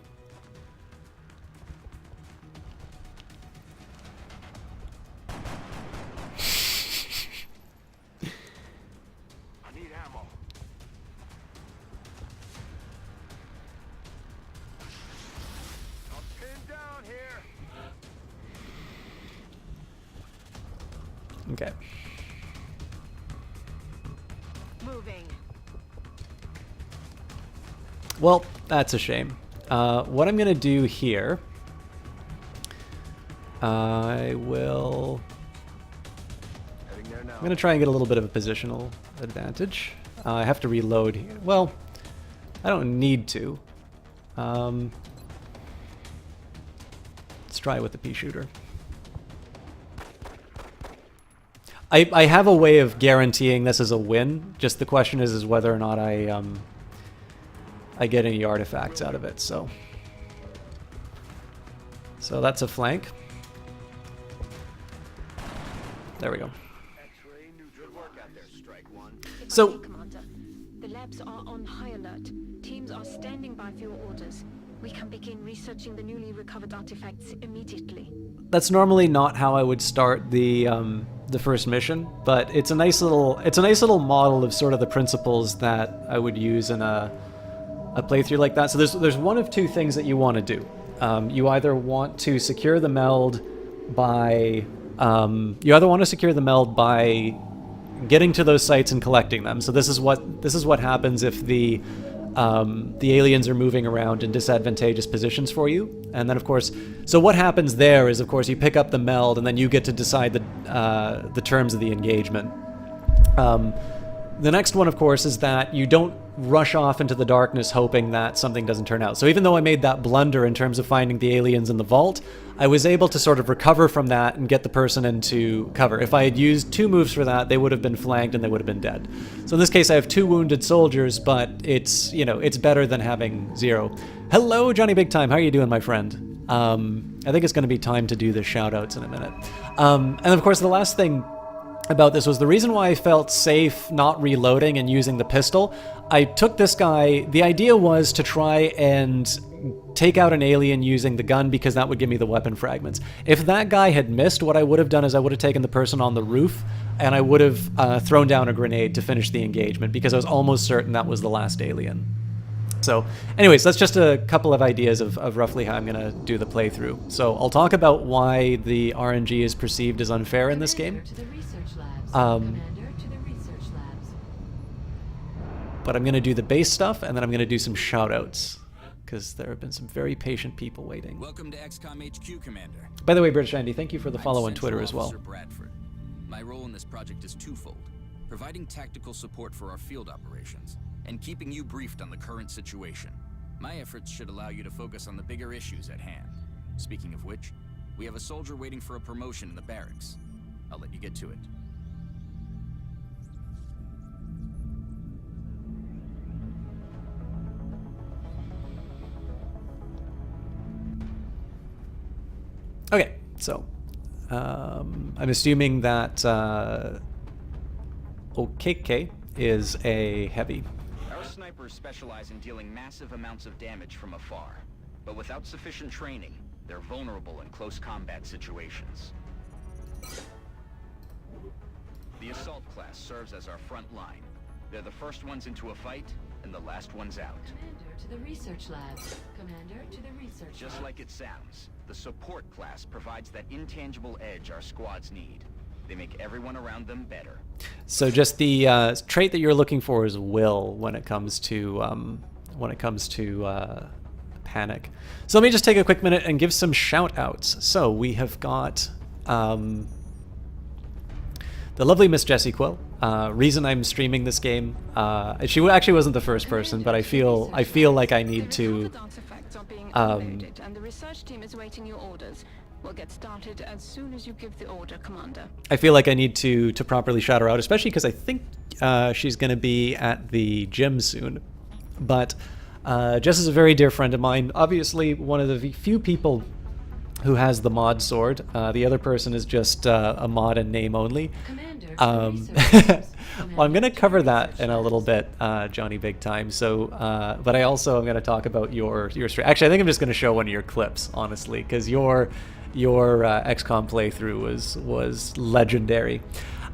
[SPEAKER 4] I need ammo. I'm pinned down here.
[SPEAKER 1] Okay.
[SPEAKER 6] Moving.
[SPEAKER 1] Well, that's a shame. What I'm going to do here... I will...
[SPEAKER 3] Heading there now.
[SPEAKER 1] I'm going to try and get a little bit of a positional advantage. I have to reload here. Well, I don't need to. Let's try it with the pea shooter. I have a way of guaranteeing this as a win. Just the question is whether or not I get any artifacts out of it. So that's a flank. There we go.
[SPEAKER 3] X-ray neutral. Good work out there, Strike One.
[SPEAKER 1] So
[SPEAKER 5] Commander, the labs are on high alert. Teams are standing by for your orders. We can begin researching the newly recovered artifacts immediately.
[SPEAKER 1] that's normally not how I would start the first mission, but it's a nice little model of sort of the principles that I would use in a playthrough like that. So there's one of two things that you want to do. You either want to secure the meld by getting to those sites and collecting them. So this is what happens if the aliens are moving around in disadvantageous positions for you. And then, of course, so what happens there is, of course, you pick up the meld, and then you get to decide the terms of the engagement. The next one, of course, is that you don't rush off into the darkness hoping that something doesn't turn out. So even though I made that blunder in terms of finding the aliens in the vault, I was able to sort of recover from that and get the person into cover. If I had used 2 moves for that, they would have been flanked and they would have been dead. So in this case, I have 2 wounded soldiers, but it's better than having 0. Hello, Johnny Big Time. How are you doing, my friend? I think it's going to be time to do the shout-outs in a minute. And of course, the last thing about this was the reason why I felt safe not reloading and using the pistol. I took this guy, the idea was to try and take out an alien using the gun because that would give me the weapon fragments. If that guy had missed, what I would have done is I would have taken the person on the roof and I would have thrown down a grenade to finish the engagement because I was almost certain that was the last alien. So anyways, that's just a couple of ideas of roughly how I'm going to do the playthrough. So I'll talk about why the RNG is perceived as unfair in this game.
[SPEAKER 7] To the research labs.
[SPEAKER 1] Um,
[SPEAKER 7] Commander to the research labs.
[SPEAKER 1] But I'm going to do the base stuff, and then I'm going to do some shout-outs, because there have been some very patient people waiting.
[SPEAKER 8] Welcome to XCOM HQ, Commander.
[SPEAKER 1] By the way, British Andy, thank you for the follow on
[SPEAKER 8] I'm
[SPEAKER 1] Twitter as
[SPEAKER 8] Central
[SPEAKER 1] well.
[SPEAKER 8] Officer Bradford. My role in this project is twofold: providing tactical support for our field operations, and keeping you briefed on the current situation. My efforts should allow you to focus on the bigger issues at hand. Speaking of which, we have a soldier waiting for a promotion in the barracks. I'll let you get to it.
[SPEAKER 1] Okay, so I'm assuming that OKK is a heavy.
[SPEAKER 3] Our snipers specialize in dealing massive amounts of damage from afar. But without sufficient training, they're vulnerable in close combat situations. The assault class serves as our front line. They're the first ones into a fight, and the last ones out.
[SPEAKER 7] Commander to the research labs. Commander to the research
[SPEAKER 3] Just like it sounds, the support class provides that intangible edge our squads need. They make everyone around them better.
[SPEAKER 1] So just the trait that you're looking for is will when it comes to panic. So let me just take a quick minute and give some shout outs. So we have got the lovely Miss Jessie Quill. Reason I'm streaming this game. She actually wasn't the first person, but I feel like I need to.
[SPEAKER 5] Artifacts are being unloaded, and the research team is waiting your orders. We'll get started as soon as you give the order, Commander.
[SPEAKER 1] I feel like I need to properly shout her out, especially because I think she's going to be at the gym soon. But Jess is a very dear friend of mine. Obviously, one of the few people who has the mod sword. The other person is just a mod in name only.
[SPEAKER 7] Commander to
[SPEAKER 1] Um,
[SPEAKER 7] the research labs.
[SPEAKER 1] well, I'm going to
[SPEAKER 7] Commander
[SPEAKER 1] cover
[SPEAKER 7] the
[SPEAKER 1] that
[SPEAKER 7] research
[SPEAKER 1] in a little
[SPEAKER 7] labs.
[SPEAKER 1] bit, Johnny Big Time. So, but I also am going to talk about your stream. Actually, I think I'm just going to show one of your clips, honestly, because your XCOM playthrough was legendary.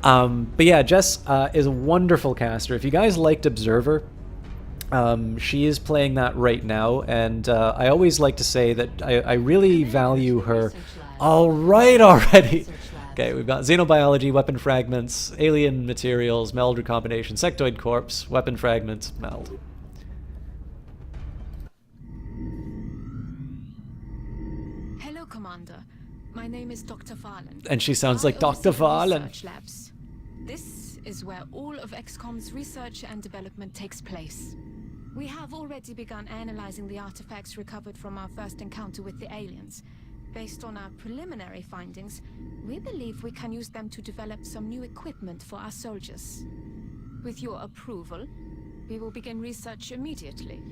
[SPEAKER 1] But yeah, Jess is a wonderful caster. If you guys liked Observer, she is playing that right now, and I always like to say that I really value her. All right, already. Okay, we've got xenobiology, weapon fragments, alien materials, meld recombination, sectoid corpse, weapon fragments, meld.
[SPEAKER 5] Hello, Commander. My name is Dr. Valen.
[SPEAKER 1] And she sounds like
[SPEAKER 5] I
[SPEAKER 1] Dr.
[SPEAKER 5] oversee the
[SPEAKER 1] Valen.
[SPEAKER 5] research labs. This is where all of XCOM's research and development takes place. We have already begun analyzing the artifacts recovered from our first encounter with the aliens. Based on our preliminary findings, we believe we can use them to develop some new equipment for our soldiers. With your approval, we will begin research immediately.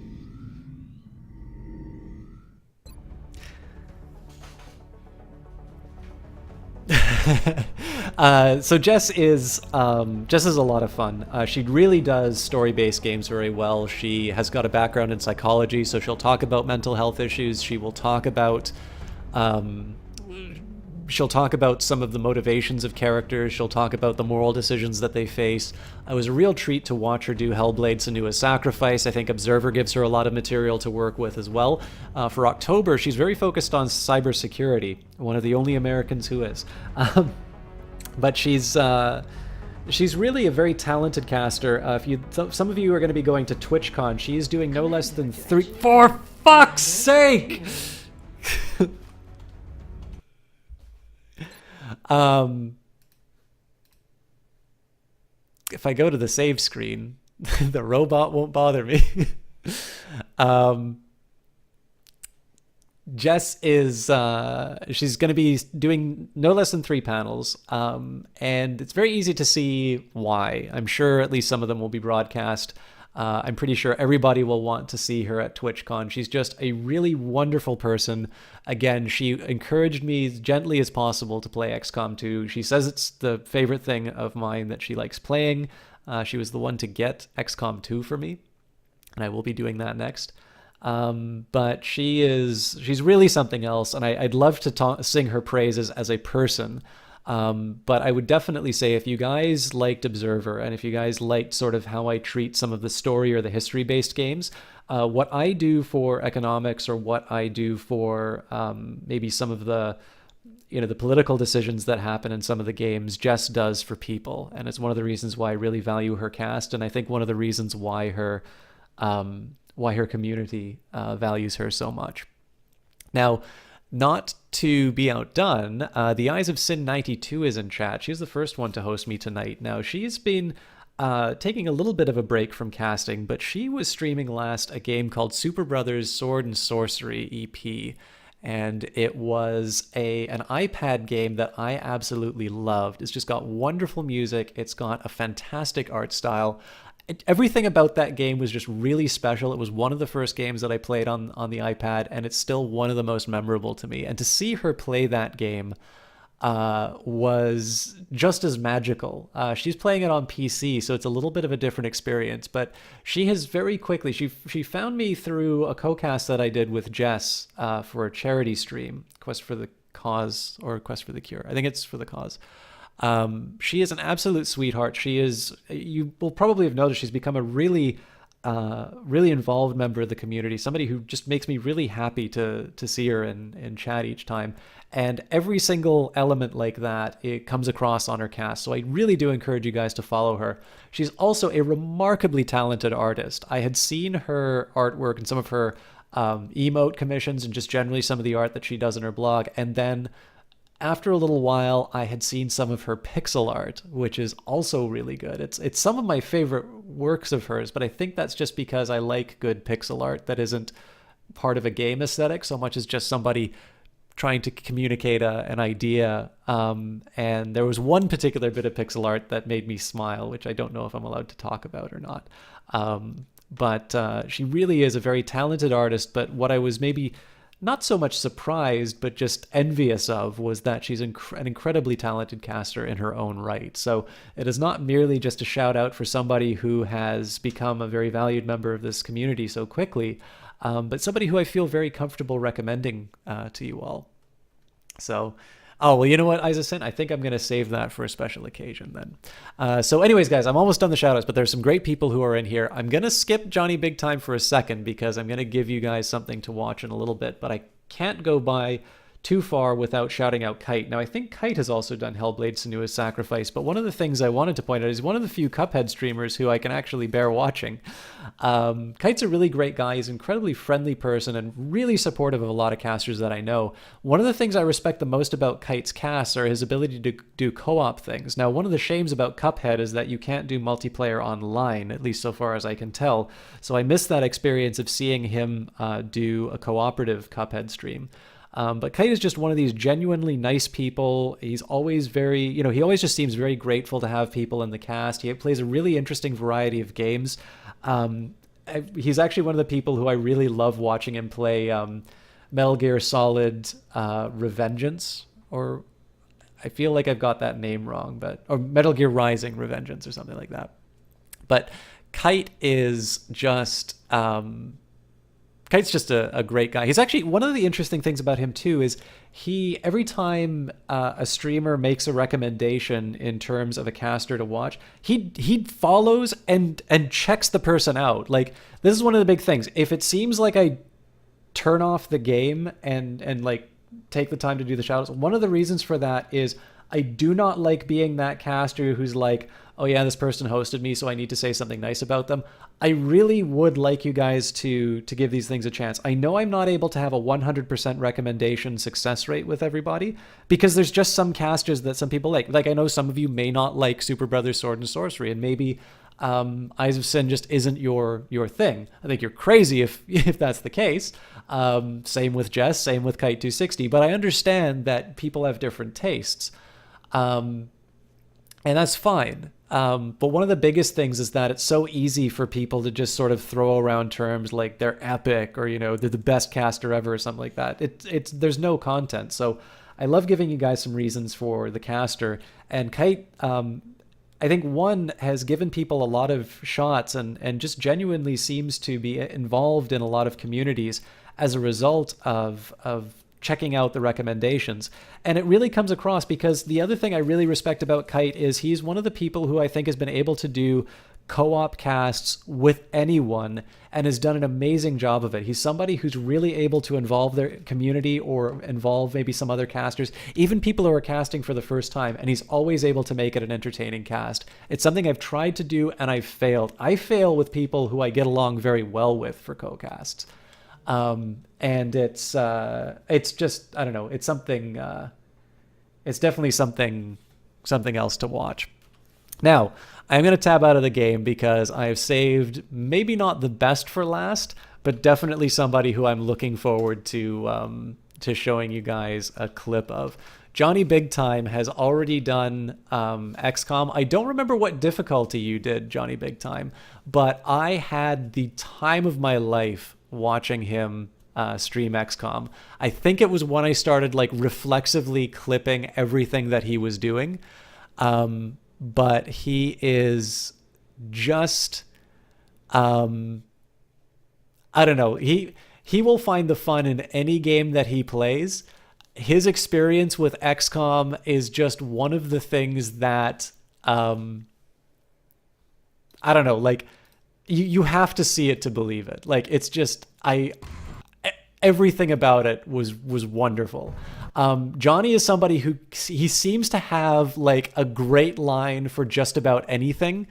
[SPEAKER 1] So Jess is a lot of fun. She really does story-based games very well. She has got a background in psychology, so she'll talk about mental health issues. She will talk about some of the motivations of characters. She'll talk about the moral decisions that they face. It was a real treat to watch her do Hellblade: Senua's Sacrifice. I think Observer gives her a lot of material to work with as well. For October, she's very focused on cybersecurity, one of the only Americans who is. But she's really a very talented caster. Some of you are going to be going to TwitchCon. She is doing no less than 3... For fuck's sake! If I go to the save screen, the robot won't bother me. Jess is she's going to be doing no less than 3 panels, and it's very easy to see why. I'm sure at least some of them will be broadcast. I'm pretty sure everybody will want to see her at TwitchCon. She's just a really wonderful person. Again, she encouraged me as gently as possible to play XCOM 2. She says it's the favorite thing of mine that she likes playing. She was the one to get XCOM 2 for me, and I will be doing that next. But she's really something else, and I'd love to sing her praises as a person. But I would definitely say if you guys liked Observer and if you guys liked sort of how I treat some of the story or the history-based games, what I do for economics or what I do for maybe some of the the political decisions that happen in some of the games, Jess does for people. And it's one of the reasons why I really value her cast. And I think one of the reasons why her community values her so much. Now, not to be outdone, the Eyes of Sin 92 is in chat. She's the first one to host me tonight. Now, she's been taking a little bit of a break from casting, but she was streaming last a game called Super Brothers Sword and Sorcery EP. And it was an iPad game that I absolutely loved. It's just got wonderful music. It's got a fantastic art style. Everything about that game was just really special. It was one of the first games that I played on the iPad, and it's still one of the most memorable to me. And to see her play that game was just as magical. She's playing it on PC, so it's a little bit of a different experience, but she has very quickly, she found me through a co-cast that I did with Jess for a charity stream, Quest for the Cause or Quest for the Cure. I think it's for the cause. She is an absolute sweetheart. You will probably have noticed she's become a really involved member of the community, somebody who just makes me really happy to see her in chat each time. And every single element like that, it comes across on her cast. So I really do encourage you guys to follow her. She's also a remarkably talented artist. I had seen her artwork and some of her emote commissions and just generally some of the art that she does in her blog. And then after a little while, I had seen some of her pixel art, which is also really good. It's some of my favorite works of hers, but I think that's just because I like good pixel art that isn't part of a game aesthetic so much as just somebody trying to communicate an idea. And there was one particular bit of pixel art that made me smile, which I don't know if I'm allowed to talk about or not. But she really is a very talented artist. But what I was maybe not so much surprised, but just envious of was that she's an incredibly talented caster in her own right. So it is not merely just a shout out for somebody who has become a very valued member of this community so quickly, but somebody who I feel very comfortable recommending to you all. So, oh, well, you know what, Eyes of Sin? I think I'm going to save that for a special occasion then. So anyways, guys, I'm almost done the shoutouts, but there's some great people who are in here. I'm going to skip Johnny Big Time for a second because I'm going to give you guys something to watch in a little bit, but I can't go by too far without shouting out Kite. Now, I think Kite has also done Hellblade Senua's Sacrifice, but one of the things I wanted to point out is one of the few Cuphead streamers who I can actually bear watching. Kite's a really great guy. He's an incredibly friendly person and really supportive of a lot of casters that I know. One of the things I respect the most about Kite's casts are his ability to do co-op things. Now, one of the shames about Cuphead is that you can't do multiplayer online, at least so far as I can tell. So I missed that experience of seeing him do a cooperative Cuphead stream. But Kite is just one of these genuinely nice people. He's always very, he always just seems very grateful to have people in the cast. He plays a really interesting variety of games. He's actually one of the people who I really love watching him play Metal Gear Solid Revengeance, or I feel like I've got that name wrong, or Metal Gear Rising Revengeance or something like that. But Kite is just... Kite's just a great guy. He's actually, one of the interesting things about him too is every time a streamer makes a recommendation in terms of a caster to watch, he follows and checks the person out. Like, this is one of the big things. If it seems like I turn off the game and like take the time to do the shoutouts, one of the reasons for that is I do not like being that caster who's like, oh yeah, this person hosted me, so I need to say something nice about them. I really would like you guys to give these things a chance. I know I'm not able to have a 100% recommendation success rate with everybody because there's just some casters that some people like. Like, I know some of you may not like Super Brothers Sword and Sorcery, and maybe Eyes of Sin just isn't your thing. I think you're crazy if that's the case. Same with Jess, same with Kite260, but I understand that people have different tastes. And that's fine. But one of the biggest things is that it's so easy for people to just sort of throw around terms like they're epic or, they're the best caster ever or something like that. There's no content. So I love giving you guys some reasons for the caster. And Kite, I think one has given people a lot of shots and just genuinely seems to be involved in a lot of communities as a result of checking out the recommendations. And it really comes across because the other thing I really respect about Kite is he's one of the people who I think has been able to do co-op casts with anyone and has done an amazing job of it. He's somebody who's really able to involve their community or involve maybe some other casters, even people who are casting for the first time, and he's always able to make it an entertaining cast. It's something I've tried to do and I've failed. I fail with people who I get along very well with for co-casts. And it's just, I don't know, it's something, it's definitely something else to watch. Now, I'm going to tab out of the game because I have saved maybe not the best for last, but definitely somebody who I'm looking forward to showing you guys a clip of. Johnny Big Time has already done XCOM. I don't remember what difficulty you did, Johnny Big Time, but I had the time of my life watching him stream XCOM. I think it was when I started like reflexively clipping everything that he was doing. But he is just, I don't know. He will find the fun in any game that he plays. His experience with XCOM is just one of the things that, I don't know, like you have to see it to believe it. Like it's just, everything about it was wonderful. Johnny is somebody who he seems to have like a great line for just about anything.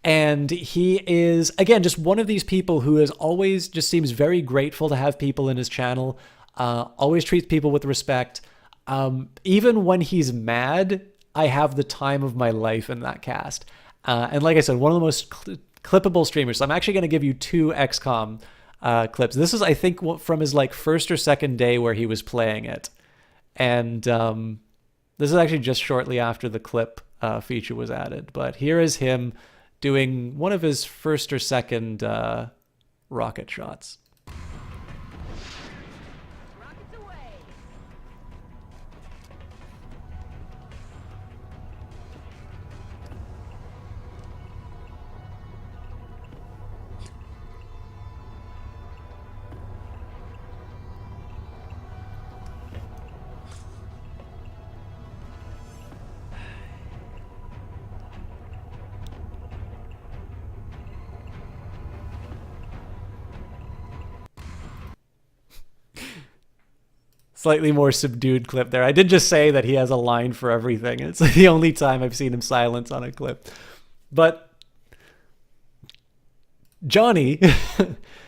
[SPEAKER 1] And he is, again, just one of these people who is always just seems very grateful to have people in his channel, always treats people with respect. Even when he's mad, I have the time of my life in that cast. And like I said, one of the most clippable streamers. So I'm actually going to give you 2 XCOM clips. This is, I think, from his like first or second day where he was playing it. And this is actually just shortly after the clip feature was added. But here is him doing one of his first or second rocket shots.
[SPEAKER 6] Rockets away.
[SPEAKER 1] Slightly more subdued clip there. I did just say that he has a line for everything. It's the only time I've seen him silence on a clip. But Johnny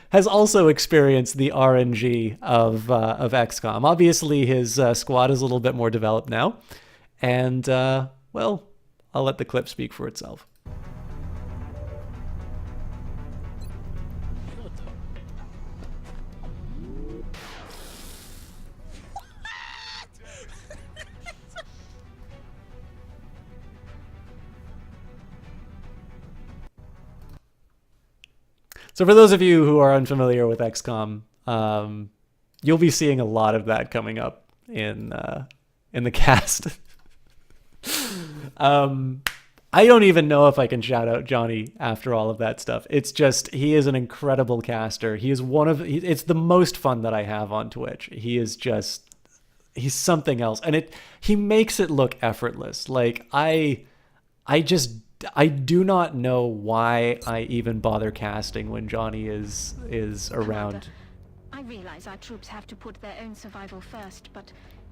[SPEAKER 1] has also experienced the RNG of XCOM. Obviously, his squad is a little bit more developed now. And, well, I'll let the clip speak for itself. So for those of you who are unfamiliar with XCOM, you'll be seeing a lot of that coming up in the cast. I don't even know if I can shout out Johnny after all of that stuff. It's just, he is an incredible caster. He is it's the most fun that I have on Twitch. He's something else. And he makes it look effortless. Like I do not know why I even bother casting when Johnny is around.
[SPEAKER 5] I realize our troops have to put their own survival first, but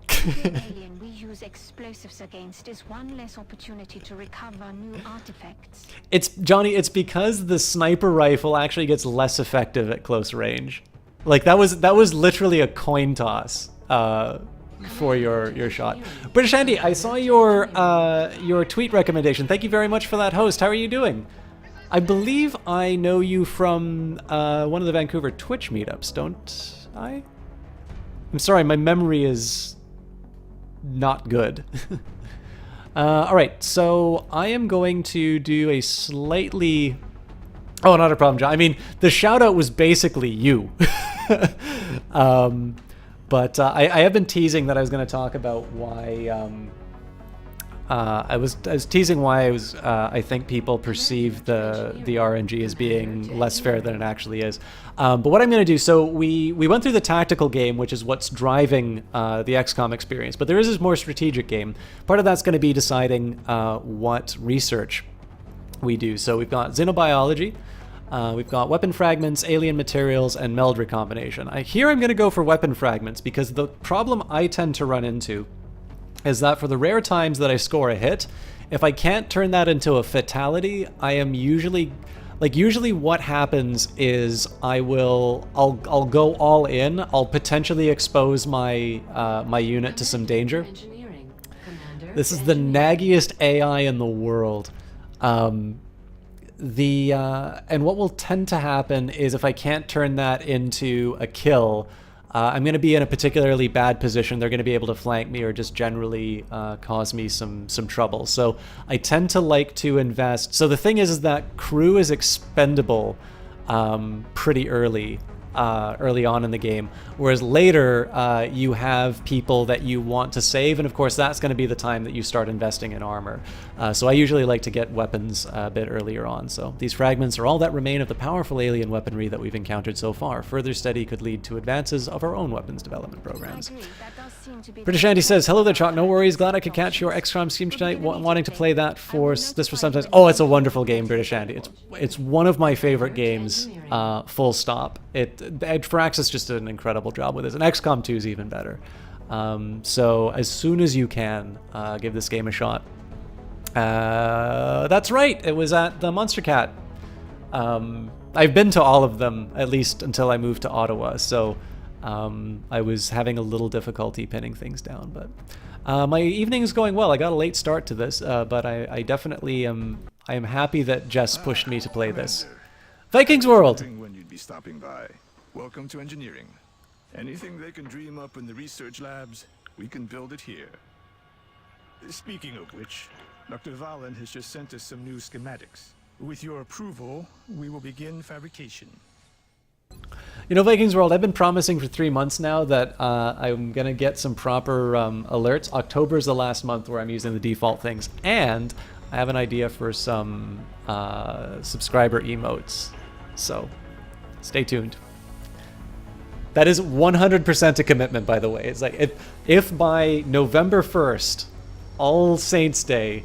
[SPEAKER 5] every alien we use explosives against is one less opportunity to recover new artifacts.
[SPEAKER 1] It's because the sniper rifle actually gets less effective at close range. Like that was literally a coin toss for your shot. British Andy, I saw your tweet recommendation. Thank you very much for that, host. How are you doing? I believe I know you from one of the Vancouver Twitch meetups, don't I? I'm sorry, my memory is not good. All right, so I am going to do a slightly... Oh, not a problem, John. I mean, the shout out was basically you. But I have been teasing that I was going to talk about I was teasing why I think people perceive the RNG as being less fair than it actually is. But what I'm going to do, so we went through the tactical game, which is what's driving the XCOM experience. But there is this more strategic game. Part of that's going to be deciding what research we do. So we've got xenobiology, we've got weapon fragments, alien materials, and meld recombination. Here I'm going to go for weapon fragments because the problem I tend to run into is that for the rare times that I score a hit, if I can't turn that into a fatality, I am usually what happens is I'll go all in. I'll potentially expose my my unit to some danger. This is the naggiest AI in the world. And what will tend to happen is if I can't turn that into a kill, I'm going to be in a particularly bad position. They're going to be able to flank me or just generally cause me some trouble. So I tend to like to invest. So the thing is that crew is expendable pretty early on in the game, whereas later you have people that you want to save, and of course that's going to be the time that you start investing in armor. So I usually like to get weapons a bit earlier on. So these fragments are all that remain of the powerful alien weaponry that we've encountered so far. Further study could lead to advances of our own weapons development programs. British Andy says, hello there, Chalk. No worries. Glad I could catch your XCOM stream tonight. Wanting to play that for sometimes. Oh, it's a wonderful game, British Andy. It's one of my favorite games. Full stop. Firaxis just did an incredible job with this, and XCOM 2 is even better. So as soon as you can, give this game a shot. That's right. It was at the Monster Cat. I've been to all of them, at least until I moved to Ottawa. So. I was having a little difficulty pinning things down, but my evening is going well. I got a late start to this, but I definitely am happy that Jess pushed me to play this. Vikings World!
[SPEAKER 9] When you'd be stopping by. Welcome to engineering. Anything they can dream up in the research labs, we can build it here. Speaking of which, Dr. Valen has just sent us some new schematics. With your approval, we will begin fabrication.
[SPEAKER 1] You know, Vikings World, I've been promising for 3 months now that I'm going to get some proper alerts. October is the last month where I'm using the default things, and I have an idea for some subscriber emotes. So, stay tuned. That is 100% a commitment, by the way. It's like, if by November 1st, All Saints Day,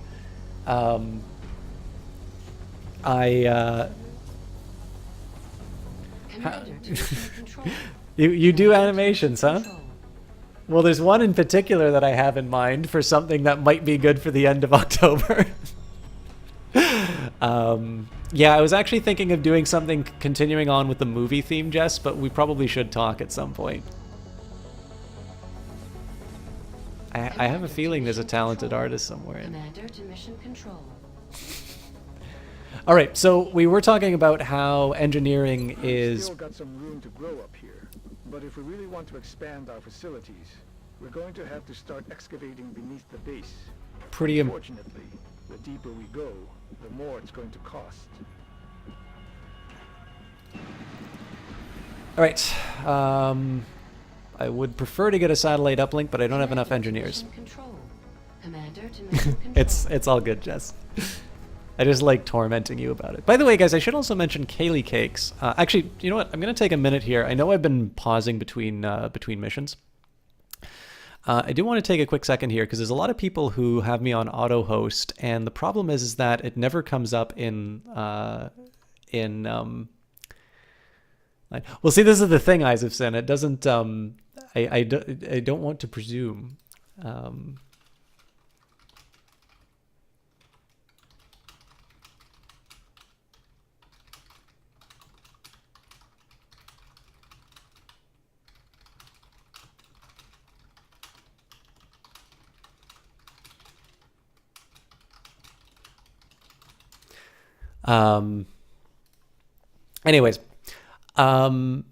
[SPEAKER 1] you do animations, huh? Well, there's one in particular that I have in mind for something that might be good for the end of October. Yeah, I was actually thinking of doing something continuing on with the movie theme, Jess, but we probably should talk at some point. I have a feeling there's a talented artist somewhere.
[SPEAKER 7] Commander to mission control.
[SPEAKER 1] All right, so we were talking about how engineering is...
[SPEAKER 10] Still got some room to grow up here, but if we really want to expand our facilities, we're going to have to start excavating beneath the base.
[SPEAKER 1] Pretty...
[SPEAKER 10] Unfortunately, the deeper we go, the more it's going to cost.
[SPEAKER 1] All right, I would prefer to get a satellite uplink, but I don't have enough engineers.
[SPEAKER 7] Commander to mission control.
[SPEAKER 1] It's all good, Jess. I just like tormenting you about it. By the way, guys, I should also mention Kaylee Cakes. Actually, you know what? I'm going to take a minute here. I know I've been pausing between missions. I do want to take a quick second here because there's a lot of people who have me on auto host, and the problem is that it never comes up in well, see, this is the thing, Eyes of Sin. It doesn't. I don't want to presume. Anyways, I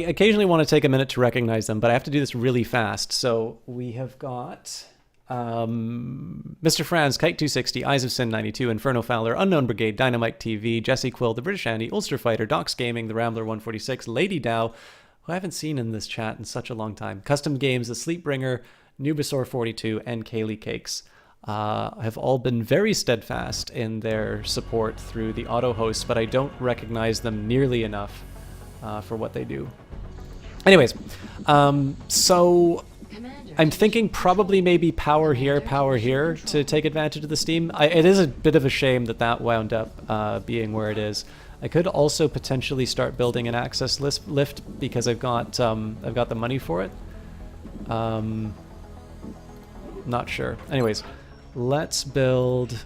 [SPEAKER 1] occasionally want to take a minute to recognize them, but I have to do this really fast. So we have got Mr. Franz, Kite 260, Eyes of Sin 92, Inferno Fowler, Unknown Brigade, Dynamite TV, Jesse Quill, The British Andy, Ulster Fighter, Docs Gaming, The Rambler 146, Lady Dow, who I haven't seen in this chat in such a long time, Custom Games, The Sleepbringer, Nubasaur 42, and Kaylee Cakes have all been very steadfast in their support through the auto host, but I don't recognize them nearly enough for what they do. Anyways, so I'm thinking probably maybe power here to take advantage of the Steam. It is a bit of a shame that that wound up being where it is. I could also potentially start building an access lift because I've got the money for it. Not sure. Anyways, let's build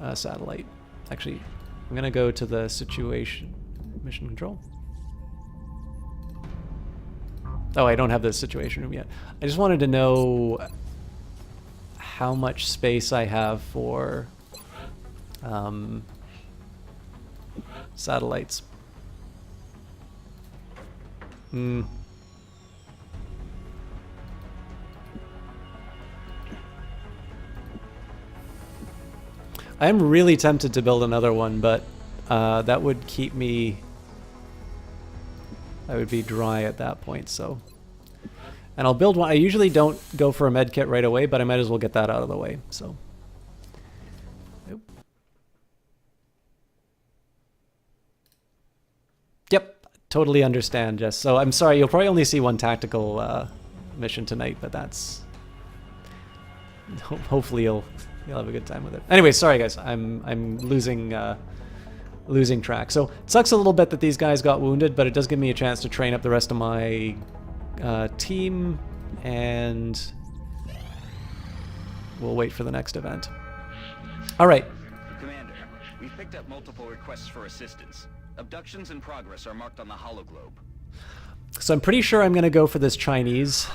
[SPEAKER 1] a satellite. Actually, I'm gonna go to the situation mission control. Oh, I don't have the situation room yet. I just wanted to know how much space I have for satellites. I am really tempted to build another one, but that would keep me... I would be dry at that point, so... And I'll build one. I usually don't go for a med kit right away, but I might as well get that out of the way, so... Yep, totally understand, Jess. So I'm sorry, you'll probably only see one tactical mission tonight, but that's... Hopefully you'll have a good time with it. Anyway, sorry guys, I'm losing track. So it sucks a little bit that these guys got wounded, but it does give me a chance to train up the rest of my team, and we'll wait for the next event. All right.
[SPEAKER 3] Commander, we've picked up multiple requests for assistance. Abductions in progress are marked on the hologlobe.
[SPEAKER 1] So I'm pretty sure I'm going to go for this Chinese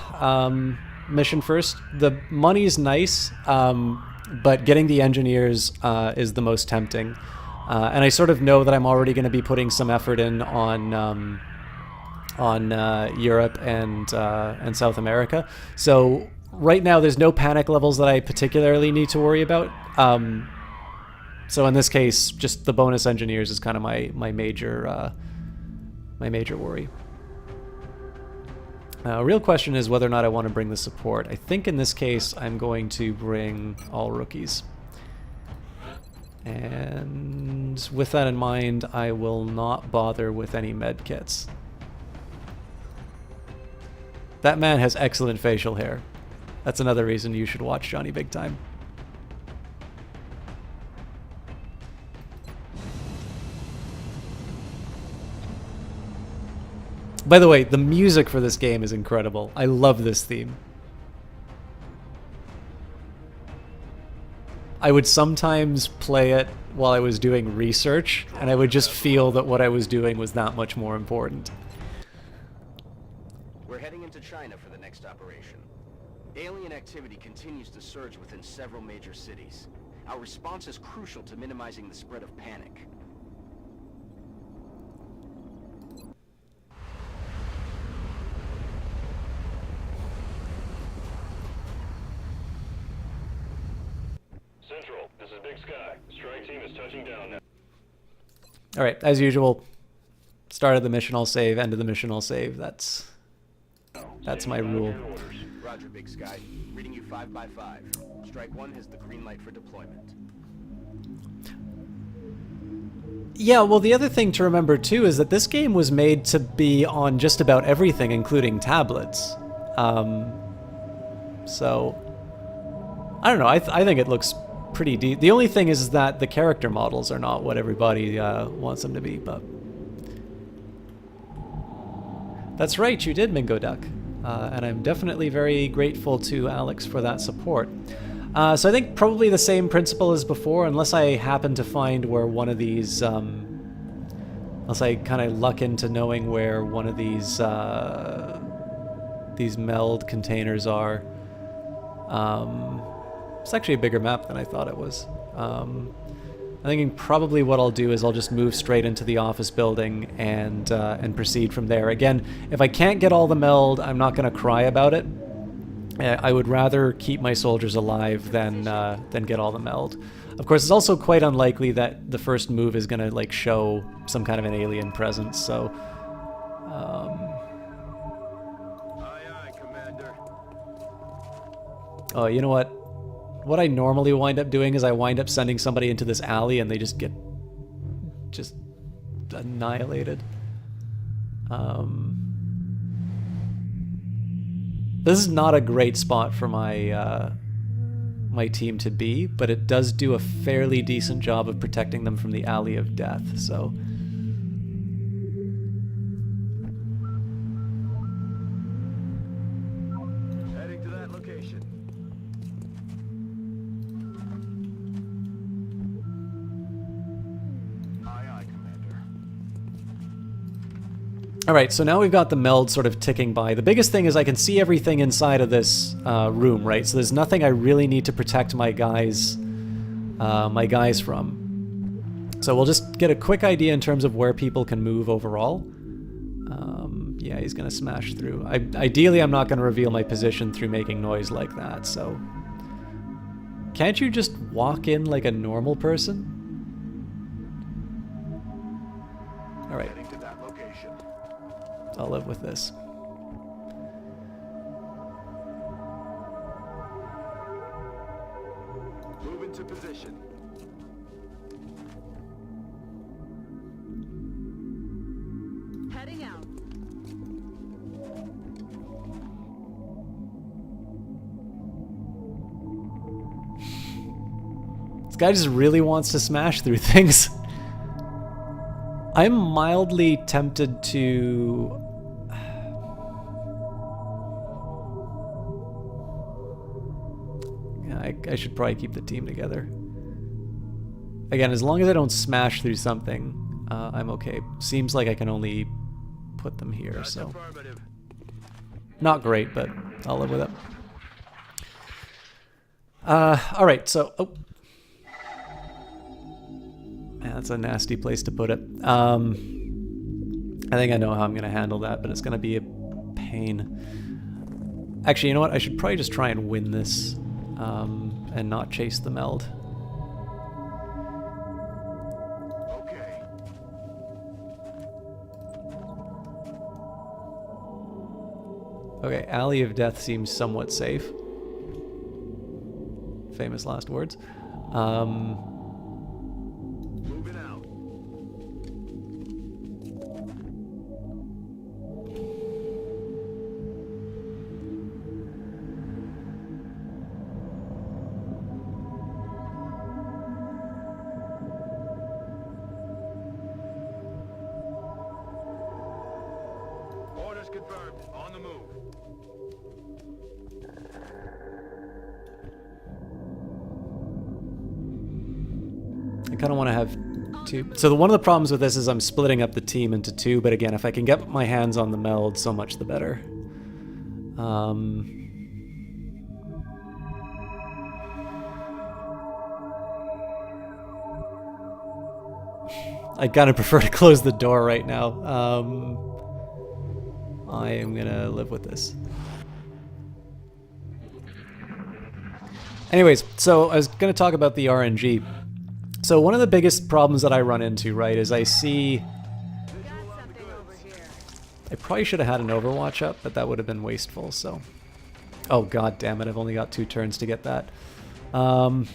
[SPEAKER 1] mission first. The money's nice, but getting the engineers is the most tempting. And I sort of know that I'm already going to be putting some effort in on Europe and South America. So right now there's no panic levels that I particularly need to worry about. So in this case, just the bonus engineers is kind of my major worry. Real question is whether or not I want to bring the support. I think in this case I'm going to bring all rookies. And with that in mind, I will not bother with any med kits. That man has excellent facial hair. That's another reason you should watch Johnny Big Time. By the way, the music for this game is incredible. I love this theme. I would sometimes play it while I was doing research, and I would just feel that what I was doing was that much more important.
[SPEAKER 3] We're heading into China for the next operation. Alien activity continues to surge within several major cities. Our response is crucial to minimizing the spread of panic.
[SPEAKER 11] Central, this is Big Sky. Strike team is touching down now.
[SPEAKER 1] Alright, as usual, start of the mission I'll save, end of the mission I'll save. That's my rule.
[SPEAKER 3] Roger, Big Sky. Reading you 5 by 5. Strike 1 has the green light for deployment.
[SPEAKER 1] Yeah, well, the other thing to remember too is that this game was made to be on just about everything, including tablets. So I don't know. I think it looks pretty deep. The only thing is that the character models are not what everybody wants them to be. But that's right, you did, Mingo Duck, and I'm definitely very grateful to Alex for that support. So I think probably the same principle as before, unless I happen to find where one of these, unless I kind of luck into knowing where one of these meld containers are. It's actually a bigger map than I thought it was. I'm thinking probably what I'll do is I'll just move straight into the office building and proceed from there. Again, if I can't get all the meld, I'm not going to cry about it. I would rather keep my soldiers alive than get all the meld. Of course, it's also quite unlikely that the first move is going to like show some kind of an alien presence. So,
[SPEAKER 11] Aye, aye, Commander.
[SPEAKER 1] Oh, you know what? What I normally wind up doing is I wind up sending somebody into this alley and they just get annihilated. This is not a great spot for my my team to be, but it does do a fairly decent job of protecting them from the Alley of Death, so...
[SPEAKER 10] Heading to that location. Aye, aye, Commander.
[SPEAKER 1] Alright, so now we've got the meld sort of ticking by. The biggest thing is I can see everything inside of this room, right? So there's nothing I really need to protect my guys from. So we'll just get a quick idea in terms of where people can move overall. Yeah, he's going to smash through. Ideally, I'm not going to reveal my position through making noise like that, so... Can't you just walk in like a normal person? Alright.
[SPEAKER 10] Heading to that location.
[SPEAKER 1] I'll live with this.
[SPEAKER 10] Move into position.
[SPEAKER 6] Heading out.
[SPEAKER 1] This guy just really wants to smash through things. I'm mildly tempted to... Yeah, I should probably keep the team together. Again, as long as I don't smash through something, I'm okay. Seems like I can only put them here, so... Not great, but I'll live with it. Alright, so... Oh. Man, that's a nasty place to put it. I think I know how I'm going to handle that, but it's going to be a pain. Actually, you know what? I should probably just try and win this, and not chase the meld.
[SPEAKER 10] Okay.
[SPEAKER 1] Okay, Alley of Death seems somewhat safe. Famous last words.
[SPEAKER 10] Moving out. Orders confirmed. On the move.
[SPEAKER 1] I kind of want to have two. So one of the problems with this is I'm splitting up the team into two, but again, if I can get my hands on the meld, so much the better. I kind of prefer to close the door right now. I am going to live with this. Anyways, so I was going to talk about the RNG. So one of the biggest problems that I run into, right, is I see... I probably should have had an Overwatch up, but that would have been wasteful, so... Oh, god damn it, I've only got 2 turns to get that. Oh!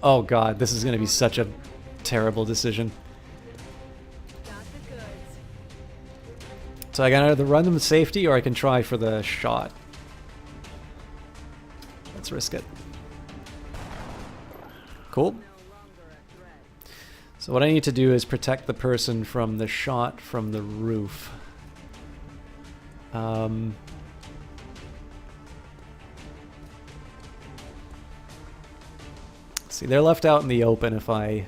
[SPEAKER 1] Oh god, this is going to be such a terrible decision. So I can either run them with safety, or I can try for the shot. Let's risk it. Cool. So what I need to do is protect the person from the shot from the roof. See, they're left out in the open if I...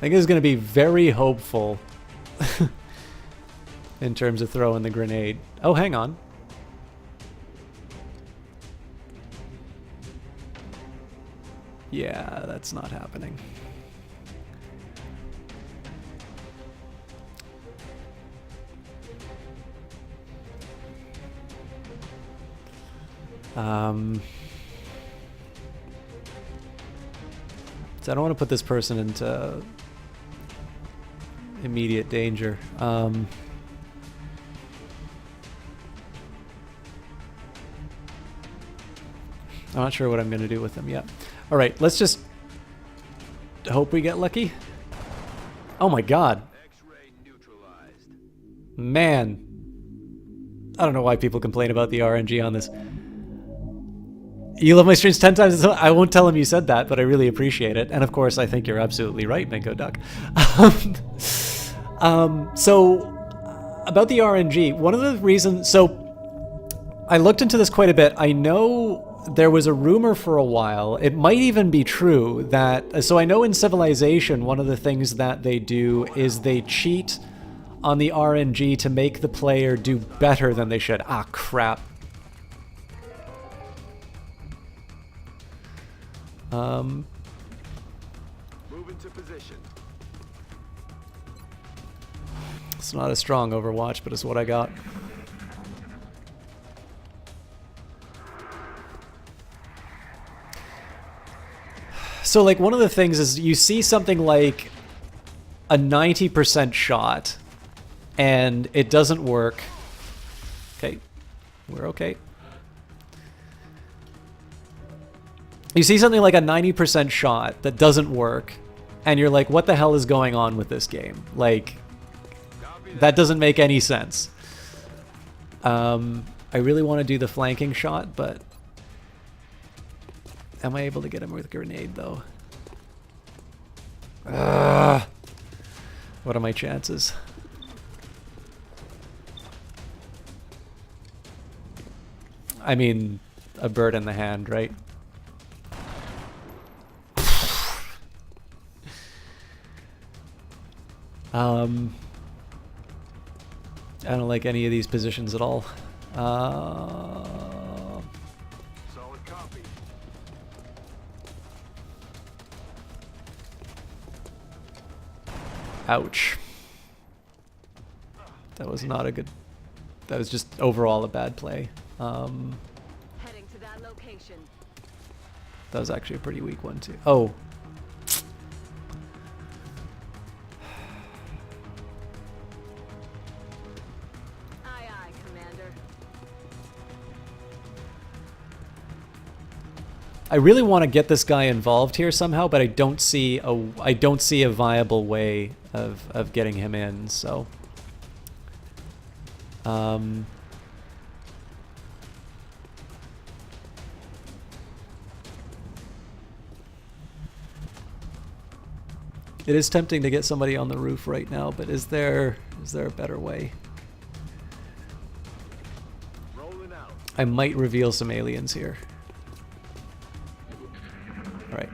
[SPEAKER 1] think it's going to be very hopeful in terms of throwing the grenade. Oh, hang on. Yeah, that's not happening. So I don't want to put this person into immediate danger. I'm not sure what I'm going to do with them yet. All right, let's just hope we get lucky. Oh my god. Man. I don't know why people complain about the RNG on this. You love my streams 10 times. I won't tell him you said that, but I really appreciate it. And of course, I think you're absolutely right, Minko Duck. So, about the RNG, one of the reasons... So, I looked into this quite a bit. I know there was a rumor for a while, it might even be true, that... So I know in Civilization, one of the things that they do is they cheat on the RNG to make the player do better than they should. Ah, crap.
[SPEAKER 9] Move into position.
[SPEAKER 1] It's not a strong Overwatch, but it's what I got. So, like, one of the things is you see something like a 90% shot, and it doesn't work. Okay, we're okay. You see something like a 90% shot that doesn't work, and you're like, what the hell is going on with this game? Like, that doesn't make any sense. I really want to do the flanking shot, but am I able to get him with a grenade, though? What are my chances? I mean, a bird in the hand, right? I don't like any of these positions at all.
[SPEAKER 9] Solid copy.
[SPEAKER 1] Ouch. That was not a good... That was just overall a bad play.
[SPEAKER 6] Heading to that location.
[SPEAKER 1] That was actually a pretty weak one, too. Oh.
[SPEAKER 6] Aye, aye, Commander.
[SPEAKER 1] I really want to get this guy involved here somehow, but I don't see a viable way of getting him in, so it is tempting to get somebody on the roof right now, but is there a better way?
[SPEAKER 9] Rolling out.
[SPEAKER 1] I might reveal some aliens here. Alright.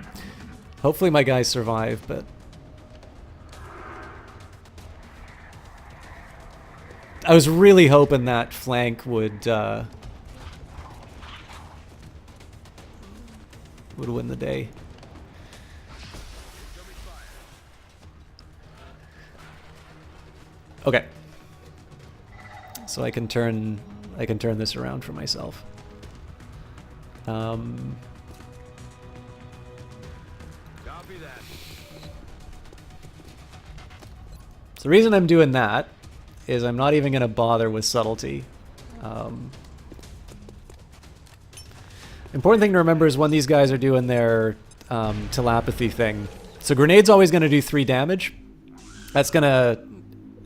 [SPEAKER 1] Hopefully my guys survive, but... I was really hoping that flank would win the day. Okay. So I can turn this around for myself.
[SPEAKER 9] Copy that.
[SPEAKER 1] So the reason I'm doing that is I'm not even going to bother with subtlety. Important thing to remember is when these guys are doing their telepathy thing. So grenade's always going to do 3 damage. That's going to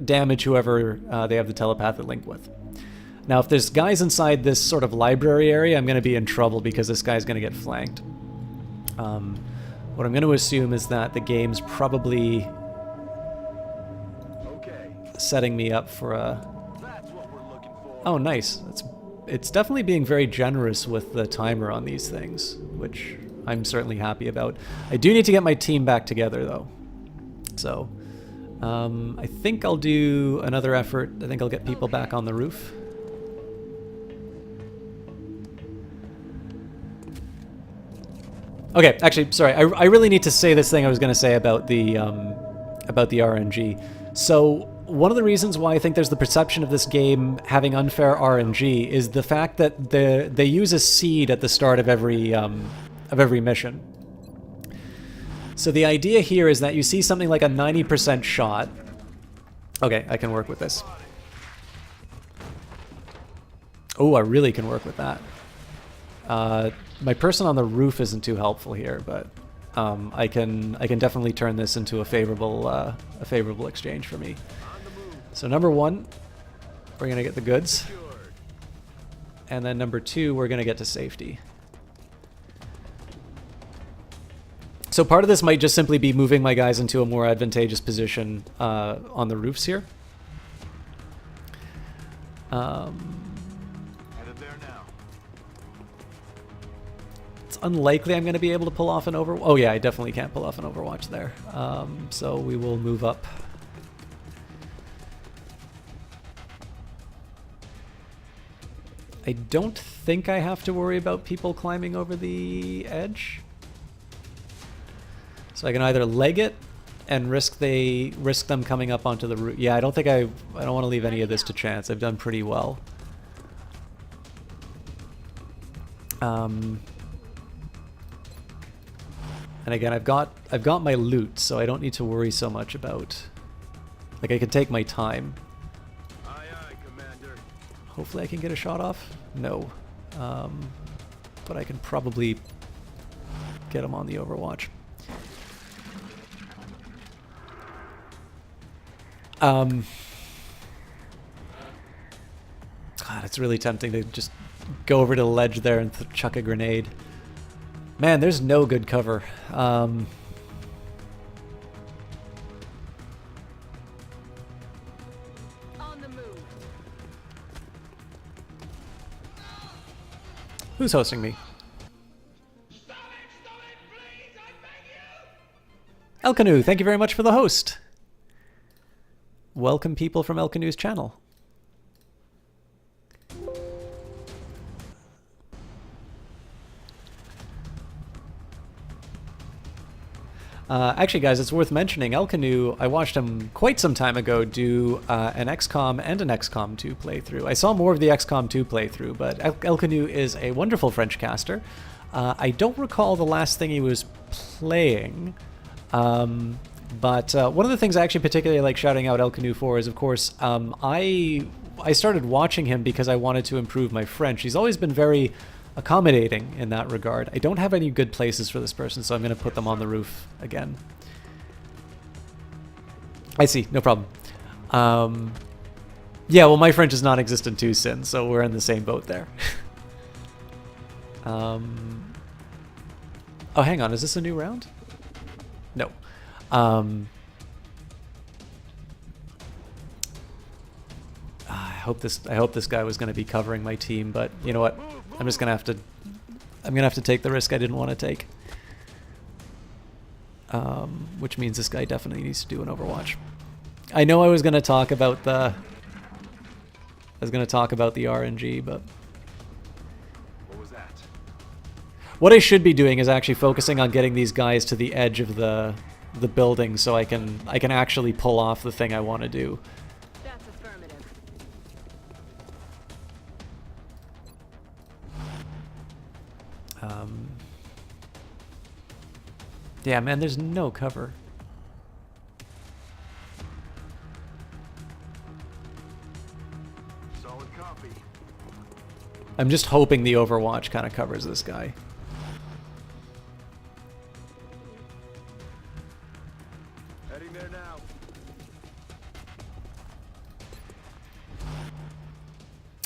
[SPEAKER 1] damage whoever they have the telepathic link with. Now, if there's guys inside this sort of library area, I'm going to be in trouble because this guy's going to get flanked. What I'm going to assume is that the game's probably setting me up for a...
[SPEAKER 9] That's what we're looking for.
[SPEAKER 1] Oh, nice. It's definitely being very generous with the timer on these things, which I'm certainly happy about. I do need to get my team back together, though. So I think I'll do another effort. I think I'll get people back on the roof. Okay, actually, sorry. I really need to say this thing I was going to say about the RNG. So one of the reasons why I think there's the perception of this game having unfair RNG is the fact that they use a seed at the start of every mission. So the idea here is that you see something like a 90% shot. Okay, I can work with this. Oh, I really can work with that. My person on the roof isn't too helpful here, but I can definitely turn this into a favorable exchange for me. So number one, we're gonna get the goods, and then number two, we're gonna get to safety. So part of this might just simply be moving my guys into a more advantageous position on the roofs here. It's unlikely I'm going to be able to pull off an Overwatch. Oh yeah, I definitely can't pull off an Overwatch there. So we will move up. I don't think I have to worry about people climbing over the edge. So I can either leg it and risk them coming up onto the roof. Yeah, I don't want to leave any of this to chance. I've done pretty well. And again, I've got my loot, so I don't need to worry so much about. Like, I can take my time.
[SPEAKER 9] Aye, aye, Commander.
[SPEAKER 1] Hopefully, I can get a shot off. No, but I can probably get him on the Overwatch. God, it's really tempting to just go over to the ledge there and chuck a grenade. Man, there's no good cover.
[SPEAKER 6] On the move.
[SPEAKER 1] Who's hosting me? El Canoe, thank you very much for the host. Welcome people from El Canoe's channel. Actually, guys, it's worth mentioning, El Canoe, I watched him quite some time ago do an XCOM and an XCOM 2 playthrough. I saw more of the XCOM 2 playthrough, but El Canoe is a wonderful French caster. I don't recall the last thing he was playing, but one of the things I actually particularly like shouting out El Canoe for is, of course, I started watching him because I wanted to improve my French. He's always been very accommodating in that regard. I don't have any good places for this person, so I'm going to put them on the roof again. I see, no problem. Yeah, well, my French is non-existent too, Sin, so we're in the same boat there. Oh, hang on, is this a new round? No. I hope this guy was going to be covering my team, but you know what? I'm just gonna have to take the risk I didn't want to take. Which means this guy definitely needs to do an Overwatch. I know I was gonna talk about the RNG, but
[SPEAKER 9] What was that?
[SPEAKER 1] what I should be doing is actually focusing on getting these guys to the edge of the building so I can actually pull off the thing I want to do.
[SPEAKER 6] That's affirmative.
[SPEAKER 1] Yeah, man, there's no cover.
[SPEAKER 9] Solid copy.
[SPEAKER 1] I'm just hoping the Overwatch kind of covers this guy.
[SPEAKER 9] Heading there now.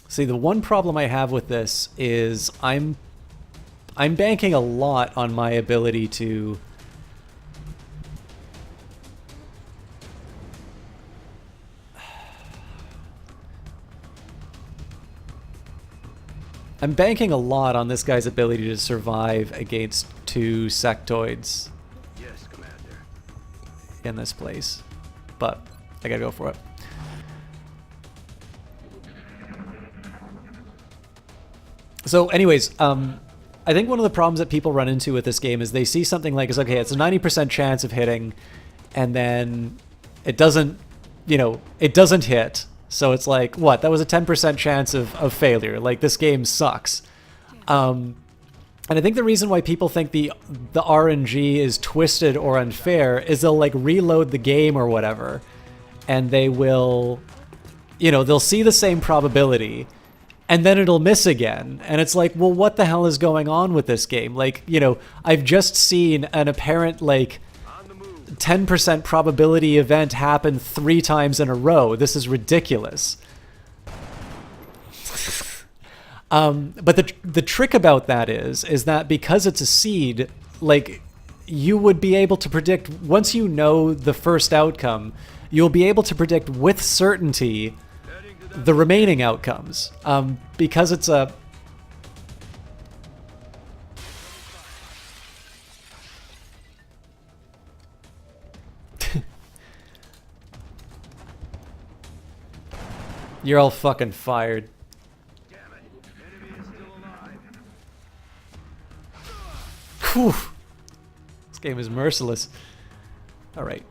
[SPEAKER 1] See, the one problem I have with this is I'm banking a lot on my ability to I'm banking a lot on this guy's ability to survive against two sectoids.
[SPEAKER 9] Yes, Commander.
[SPEAKER 1] in this place, but I gotta go for it. So anyways, I think one of the problems that people run into with this game is they see something like, okay, it's a 90% chance of hitting, and then it doesn't, you know, it doesn't hit. So it's like, what? That was a 10% chance of failure. Like, this game sucks. And I think the reason why people think the RNG is twisted or unfair is they'll like reload the game or whatever, and they will, you know, they'll see the same probability, and then it'll miss again. And it's like, well, what the hell is going on with this game? Like, you know, I've just seen an apparent, like, 10% probability event happen 3 times in a row. This is ridiculous. But the trick about that is that because it's a seed, like, you would be able to predict, once you know the first outcome, you'll be able to predict with certainty the remaining outcomes, because it's a... You're all fucking fired.
[SPEAKER 4] Damn it. Enemy is still alive.
[SPEAKER 1] Whew. This game is merciless. Alright.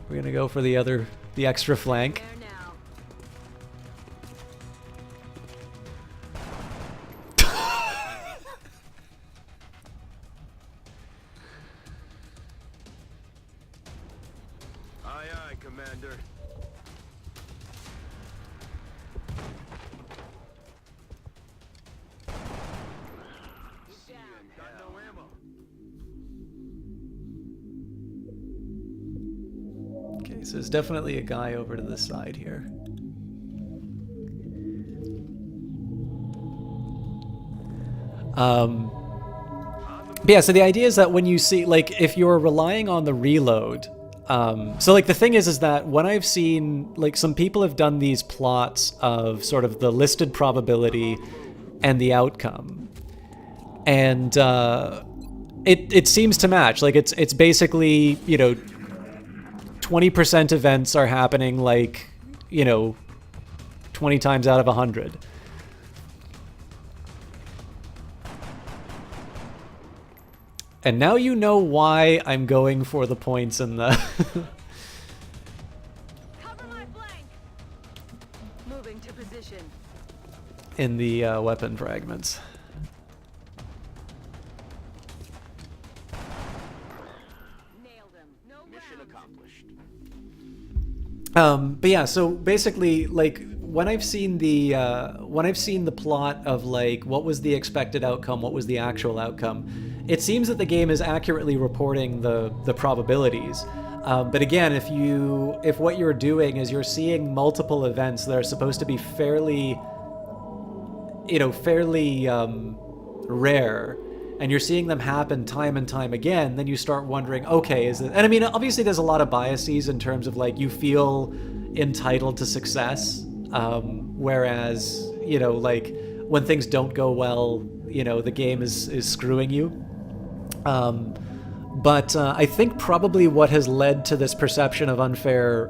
[SPEAKER 1] We're gonna go for the extra flank.
[SPEAKER 4] Aye, Commander. Got no ammo.
[SPEAKER 1] Okay, so there's definitely a guy over to the side here. But yeah, so the idea is that when you see, like, if you're relying on the reload, so like the thing is that when I've seen, like, some people have done these plots of sort of the listed probability and the outcome, and it seems to match. Like, it's basically, you know, 20% events are happening, like, you know, 20 times out of 100. And now you know why I'm going for the points in the
[SPEAKER 6] Cover my flank. Moving to position.
[SPEAKER 1] in the weapon fragments.
[SPEAKER 6] Nailed him. No
[SPEAKER 3] Mission
[SPEAKER 6] rounds.
[SPEAKER 3] accomplished.
[SPEAKER 1] But yeah, so basically, like, when I've seen the plot of, like, what was the expected outcome, what was the actual outcome, it seems that the game is accurately reporting the probabilities. But again, if what you're doing is you're seeing multiple events that are supposed to be fairly rare, and you're seeing them happen time and time again, then you start wondering, okay, is it... And I mean, obviously there's a lot of biases in terms of, like, you feel entitled to success, whereas, you know, like, when things don't go well, you know, the game is screwing you. But I think probably what has led to this perception of unfair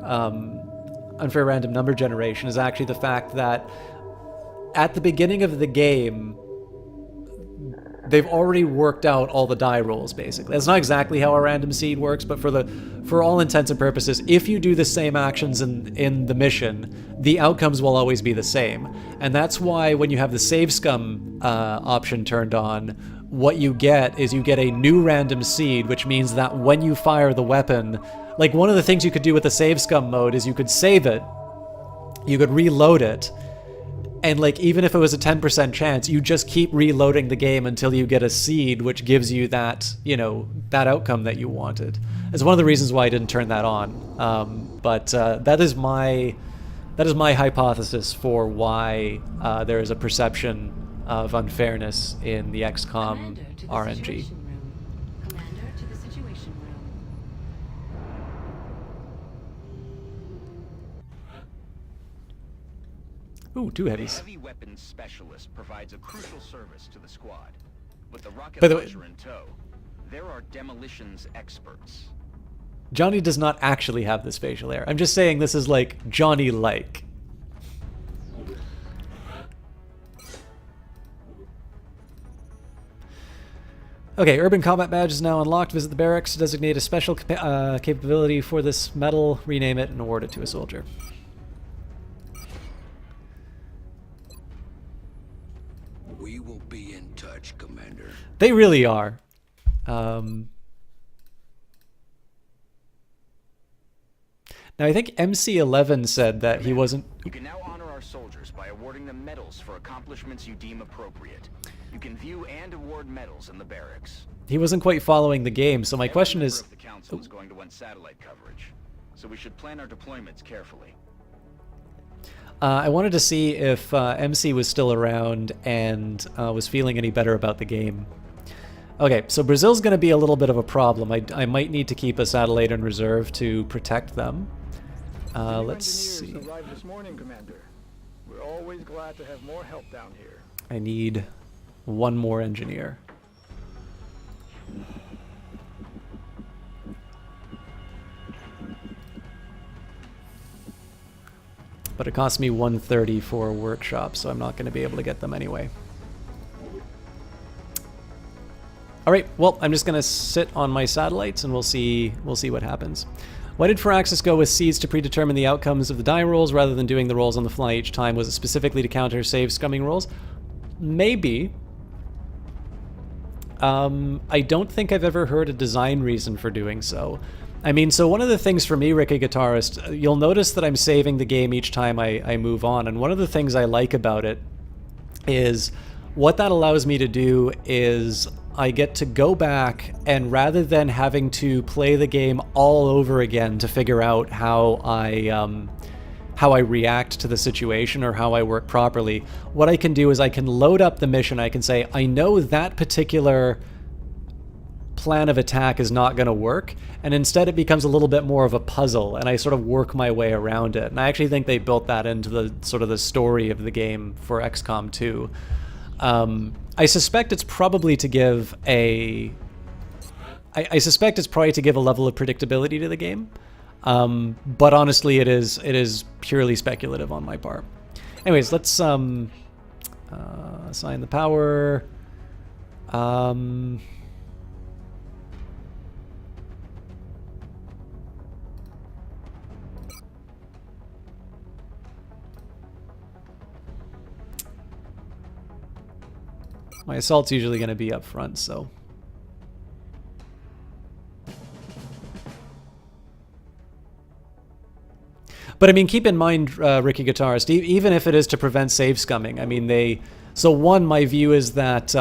[SPEAKER 1] random number generation is actually the fact that at the beginning of the game, they've already worked out all the die rolls, basically. That's not exactly how a random seed works, but for all intents and purposes, if you do the same actions in the mission, the outcomes will always be the same. And that's why when you have the save scum option turned on, what you get is you get a new random seed, which means that when you fire the weapon, like, one of the things you could do with the save scum mode is you could save it, you could reload it, and, like, even if it was a 10% chance, you just keep reloading the game until you get a seed, which gives you that, you know, that outcome that you wanted. It's one of the reasons why I didn't turn that on. But that is my hypothesis for why there is a perception of unfairness in the XCOM RNG.
[SPEAKER 7] Commander to the situation room.
[SPEAKER 1] Ooh, 2 heavies.
[SPEAKER 3] Heavy weapons specialist provides a crucial service to the squad. With the rocket
[SPEAKER 1] By the way-
[SPEAKER 3] launcher in tow, there are demolitions experts.
[SPEAKER 1] Johnny does not actually have this facial hair. I'm just saying this is like Johnny-like. Okay, Urban Combat Badge is now unlocked. Visit the barracks to designate a special capability for this medal, rename it, and award it to a soldier.
[SPEAKER 2] We will be in touch, Commander.
[SPEAKER 1] They really are. Now, I think MC11 said that he wasn't...
[SPEAKER 3] You can now honor our soldiers by awarding them medals for accomplishments you deem appropriate. You can view and award medals in the barracks.
[SPEAKER 1] He wasn't quite following the game, so my question is...
[SPEAKER 3] The council is going to want satellite coverage, so we should plan our deployments carefully.
[SPEAKER 1] I wanted to see if MC was still around and was feeling any better about the game. Okay, so Brazil's going to be a little bit of a problem. I might need to keep a satellite in reserve to protect them. Let's see.
[SPEAKER 10] Arrived this morning, Commander. We're always glad to have more help down here.
[SPEAKER 1] I need one more engineer. But it costs me 130 for a workshop, so I'm not going to be able to get them anyway. All right, well, I'm just going to sit on my satellites and we'll see what happens. Why did Firaxis go with seeds to predetermine the outcomes of the die rolls rather than doing the rolls on the fly each time? Was it specifically to counter save scumming rolls? Maybe. I don't think I've ever heard a design reason for doing so. I mean, so one of the things for me, Ricky Guitarist, you'll notice that I'm saving the game each time I move on, and one of the things I like about it is what that allows me to do is I get to go back, and rather than having to play the game all over again to figure out how I react to the situation or how I work properly, what I can do is I can load up the mission. I can say, I know that particular plan of attack is not going to work, and instead it becomes a little bit more of a puzzle, and I sort of work my way around it. And I actually think they built that into the sort of the story of the game for XCOM 2. I suspect it's probably to give a... I suspect it's probably to give a level of predictability to the game, but honestly, it is purely speculative on my part. Anyways, let's assign the power. My assault's usually going to be up front, so... But I mean, keep in mind, Ricky Guitarist, even if it is to prevent save scumming, I mean, they... So one, my view is that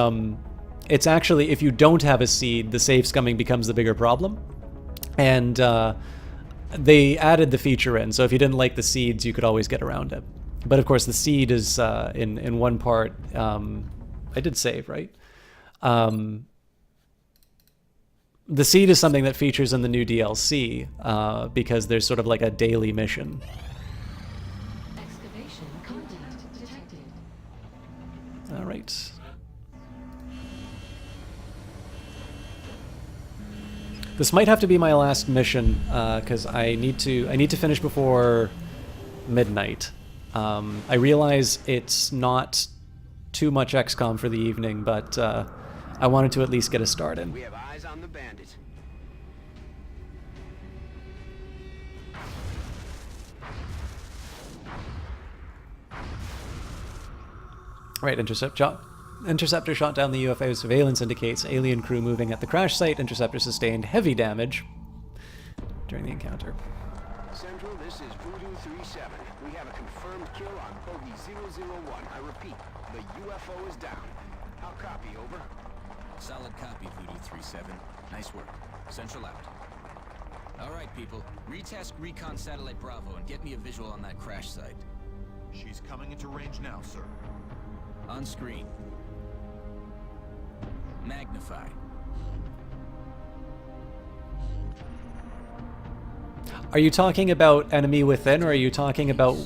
[SPEAKER 1] it's actually, if you don't have a seed, the save scumming becomes the bigger problem. And they added the feature in, so if you didn't like the seeds, you could always get around it. But of course, the seed is, in one part... I did save, right? The seed is something that features in the new DLC because there's sort of like a daily mission.
[SPEAKER 7] Excavation contact detected.
[SPEAKER 1] All right. This might have to be my last mission because I need to finish before midnight. I realize it's not too much XCOM for the evening, but I wanted to at least get a start in.
[SPEAKER 3] We have eyes on the bandit.
[SPEAKER 1] Right, Interceptor shot down the UFO. Surveillance indicates alien crew moving at the crash site. Interceptor sustained heavy damage during the encounter.
[SPEAKER 3] Central, this is Voodoo 3-7. We have a confirmed kill on Bogey 001. I repeat, the UFO is down. How copy, over?
[SPEAKER 8] Solid copy, Voodoo 3-7. Nice work. Central out. All right, people. Retask Recon Satellite Bravo and get me a visual on that crash site.
[SPEAKER 4] She's coming into range now, sir.
[SPEAKER 8] On screen. Magnify.
[SPEAKER 1] Are you talking about Enemy Within, or are you talking about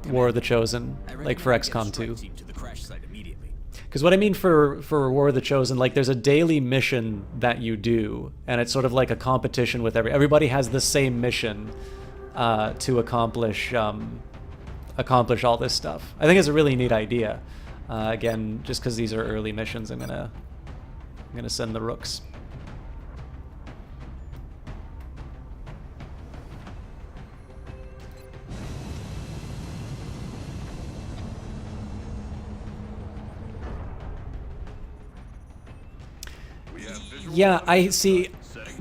[SPEAKER 1] War of the Chosen, like for XCOM 2?
[SPEAKER 8] To the crash site immediately.
[SPEAKER 1] Because what I mean for War of the Chosen, like there's a daily mission that you do, and it's sort of like a competition with everybody has the same mission to accomplish all this stuff. I think it's a really neat idea. Again, just because these are early missions, I'm gonna send the rooks. Yeah, I see.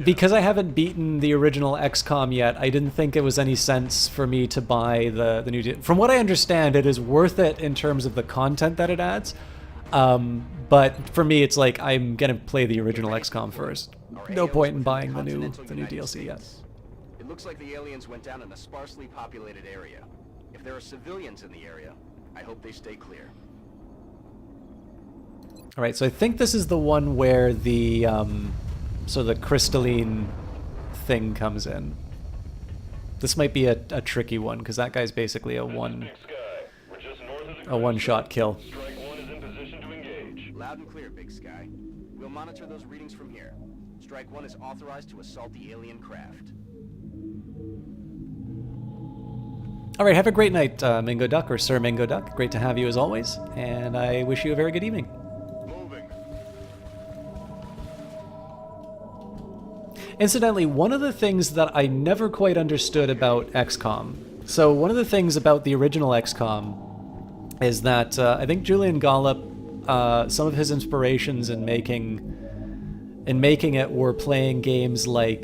[SPEAKER 1] Because I haven't beaten the original XCOM yet, I didn't think it was any sense for me to buy the new... From what I understand, it is worth it in terms of the content that it adds. But for me, it's like, I'm going to play the original XCOM first. No point in buying the new DLC yet.
[SPEAKER 3] It looks like the aliens went down in a sparsely populated area. If there are civilians in the area, I hope they stay clear.
[SPEAKER 1] Alright, so I think this is the one where the... So the crystalline thing comes in. This might be a tricky one, because that guy's basically a one-shot kill.
[SPEAKER 11] Strike one is in position to engage.
[SPEAKER 3] Loud and clear, Big Sky. We'll monitor those readings from here. Strike one is authorized to assault the alien craft.
[SPEAKER 1] Alright, have a great night, Mingo Duck, or Sir Mingo Duck. Great to have you as always, and I wish you a very good evening. Incidentally, one of the things that I never quite understood about XCOM, so one of the things about the original XCOM is that I think Julian Gollop, some of his inspirations in making it were playing games like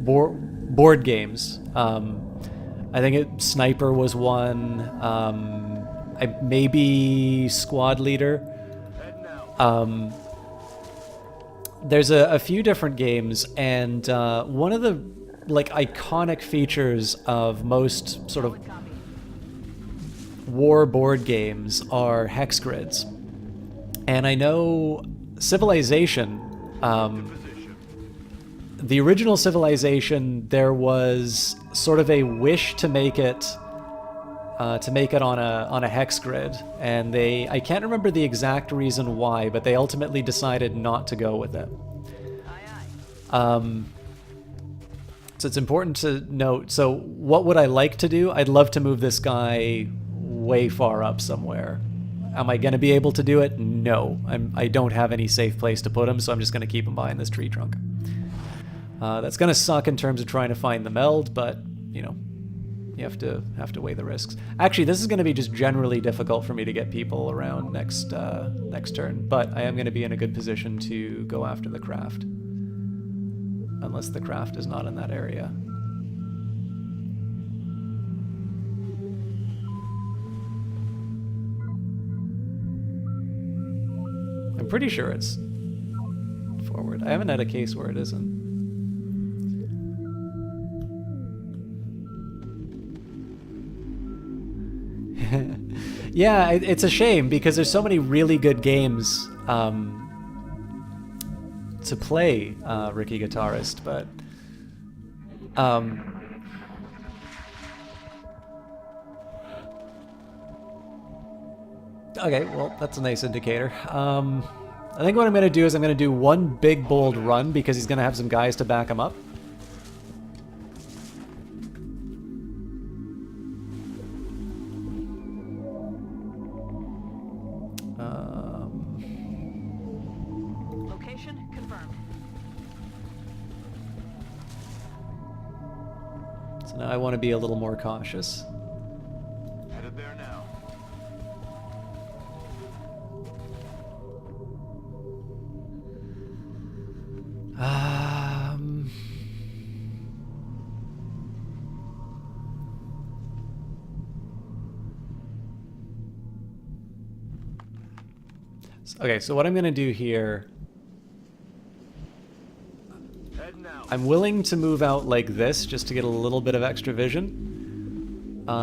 [SPEAKER 1] board games. I think Sniper was one, maybe Squad Leader. There's a few different games, and one of the iconic features of most sort of war board games are hex grids. And I know Civilization, the original Civilization, there was sort of a wish to make it on a hex grid, and I can't remember the exact reason why, but they ultimately decided not to go with it. So it's important to note, so what would I like to do? I'd love to move this guy way far up somewhere. Am I going to be able to do it? No. I don't have any safe place to put him, so I'm just going to keep him behind this tree trunk. That's going to suck in terms of trying to find the meld, but, you know, you have to weigh the risks. Actually, this is going to be just generally difficult for me to get people around next turn, but I am going to be in a good position to go after the craft. Unless the craft is not in that area. I'm pretty sure it's forward. I haven't had a case where it isn't. Yeah, it's a shame because there's so many really good games to play Ricky Guitarist, but okay, well, that's a nice indicator. I think what I'm going to do is I'm going to do one big bold run because he's going to have some guys to back him up. I want to be a little more cautious.
[SPEAKER 9] Headed there now.
[SPEAKER 1] Okay, so what I'm going to do here... I'm willing to move out like this just to get a little bit of extra vision. You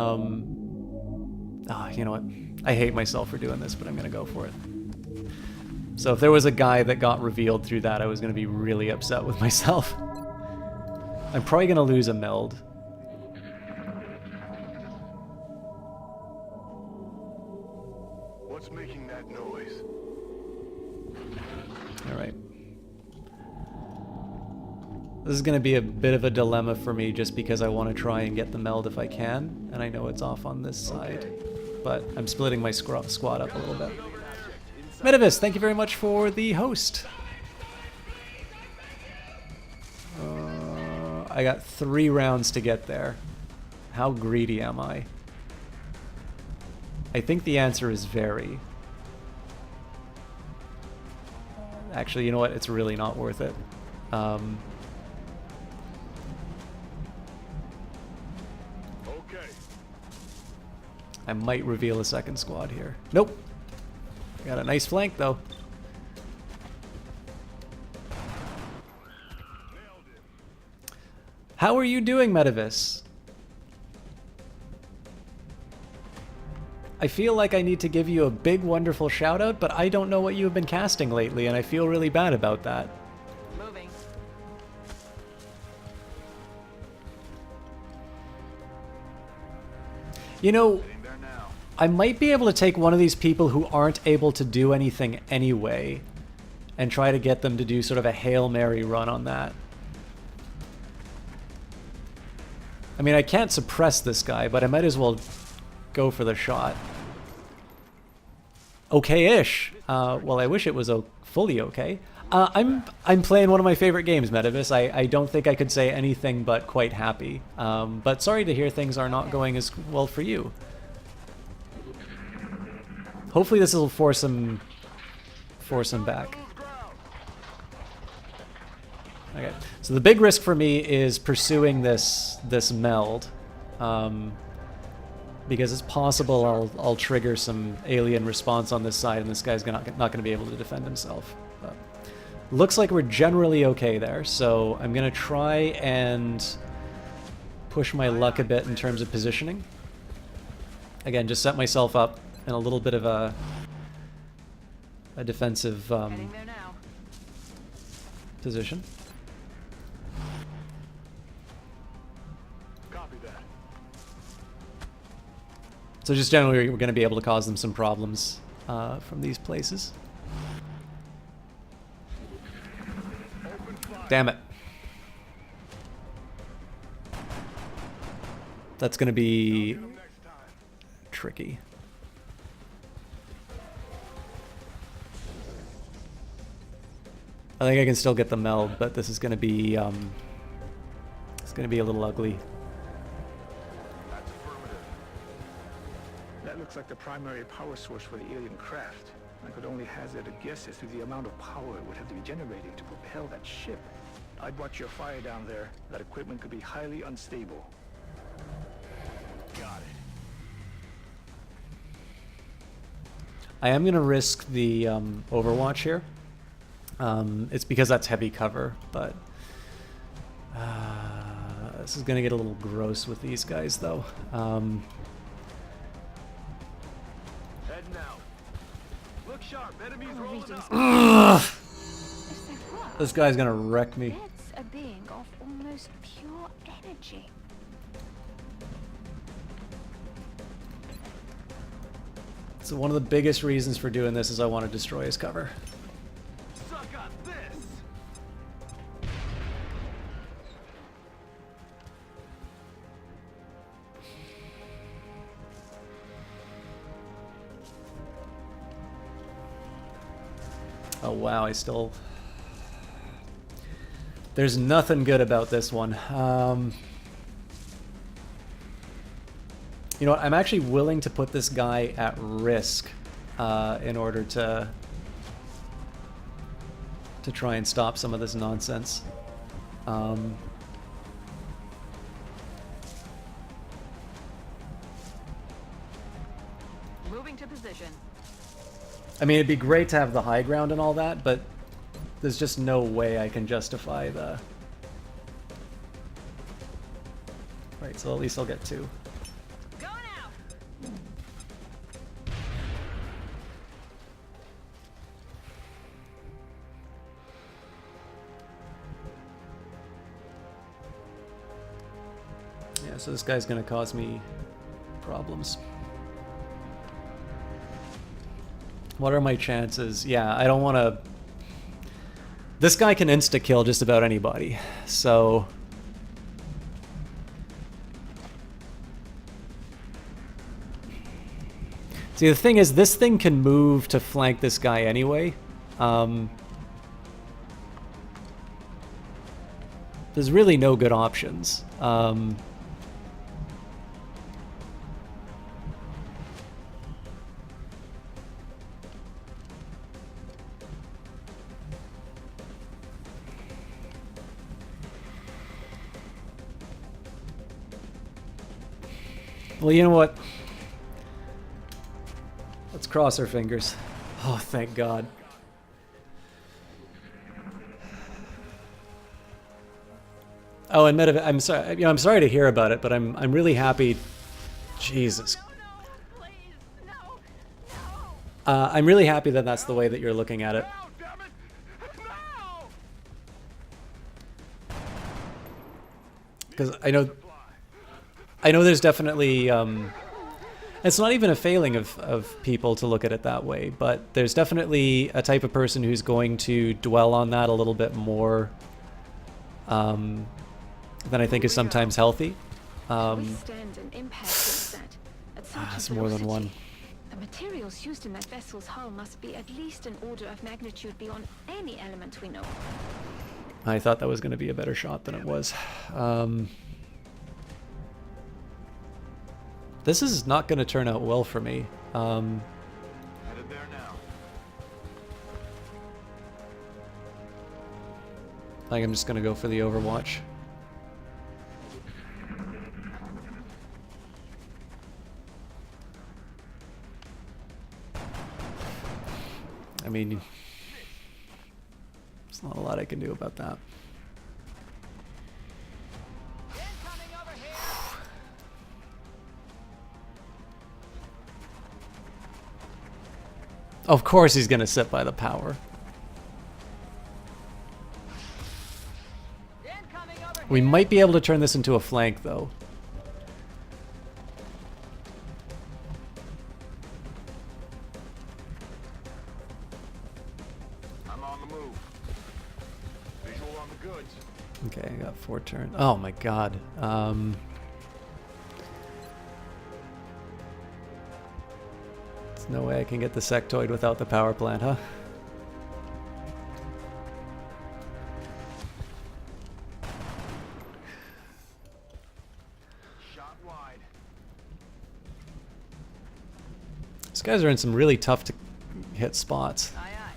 [SPEAKER 1] know what? I hate myself for doing this, but I'm going to go for it. So if there was a guy that got revealed through that, I was going to be really upset with myself. I'm probably going to lose a meld.
[SPEAKER 4] What's making that noise?
[SPEAKER 1] Alright. This is going to be a bit of a dilemma for me just because I want to try and get the meld if I can, and I know it's off on this side, but I'm splitting my squad up a little bit. Metavis, thank you very much for the host. I got 3 rounds to get there. How greedy am I? I think the answer is very. Actually, you know what? It's really not worth it. I might reveal a second squad here. Nope. Got a nice flank though. How are you doing, Metavis? I feel like I need to give you a big, wonderful shout out, but I don't know what you have been casting lately, and I feel really bad about that.
[SPEAKER 6] Moving.
[SPEAKER 1] You know, I might be able to take one of these people who aren't able to do anything anyway and try to get them to do sort of a Hail Mary run on that. I mean, I can't suppress this guy, but I might as well go for the shot. Okay-ish. Well, I wish it was fully okay. I'm playing one of my favorite games, Metavis. I don't think I could say anything but quite happy. But sorry to hear things are not going as well for you. Hopefully this will force him back. Okay, so the big risk for me is pursuing this meld, because it's possible I'll trigger some alien response on this side, and this guy's not going to be able to defend himself. But looks like we're generally okay there, so I'm going to try and push my luck a bit in terms of positioning. Again, just set myself up in a little bit of a defensive position. So just generally, we're going to be able to cause them some problems from these places. Damn it. That's going to be tricky. I think I can still get the meld, but this is going to be it's going to be a little ugly.
[SPEAKER 10] That looks like the primary power source for the alien craft. I could only hazard a guess as to the amount of power it would have to be generating to propel that ship. I'd watch your fire down there. That equipment could be highly unstable. Got it.
[SPEAKER 1] I am going to risk the Overwatch here. It's because that's heavy cover, but this is going to get a little gross with these guys, though.
[SPEAKER 4] Heading out. Look sharp. Enemies rolling up.
[SPEAKER 1] This guy's going to wreck me.
[SPEAKER 5] That's a being of almost pure energy.
[SPEAKER 1] So one of the biggest reasons for doing this is I want to destroy his cover.
[SPEAKER 4] Suck on this.
[SPEAKER 1] Oh wow, I still... There's nothing good about this one. You know what, I'm actually willing to put this guy at risk in order to try and stop some of this nonsense.
[SPEAKER 6] Moving to position.
[SPEAKER 1] I mean, it'd be great to have the high ground and all that, but there's just no way I can justify the... Right, so at least I'll get 2. So this guy's gonna cause me problems. What are my chances? Yeah, I don't want to... This guy can insta-kill just about anybody, so... See, the thing is, this thing can move to flank this guy anyway. There's really no good options. Well, you know what? Let's cross our fingers. Oh, thank God. Oh, and I'm sorry. You know, I'm sorry to hear about it, but I'm really happy. Jesus. I'm really happy that that's the way that you're looking at it. Because I know there's definitely it's not even a failing of people to look at it that way, but there's definitely a type of person who's going to dwell on that a little bit more than I think is sometimes healthy. It's more than one.
[SPEAKER 5] The materials used in that vessel's hull must be at least an order of magnitude beyond any element we know.
[SPEAKER 1] I thought that was going to be a better shot than it was. This is not going to turn out well for me.
[SPEAKER 4] Headed there now.
[SPEAKER 1] I think I'm just going to go for the Overwatch. I mean, there's not a lot I can do about that. Of course he's going to sit by the power. We might be able to turn this into a flank, though.
[SPEAKER 4] I'm on the move. Visual on the goods.
[SPEAKER 1] Okay, I got 4 turns. Oh my God. There's no way I can get the sectoid without the power plant, huh?
[SPEAKER 4] Shot wide.
[SPEAKER 1] These guys are in some really tough to hit spots.
[SPEAKER 6] Aye, aye.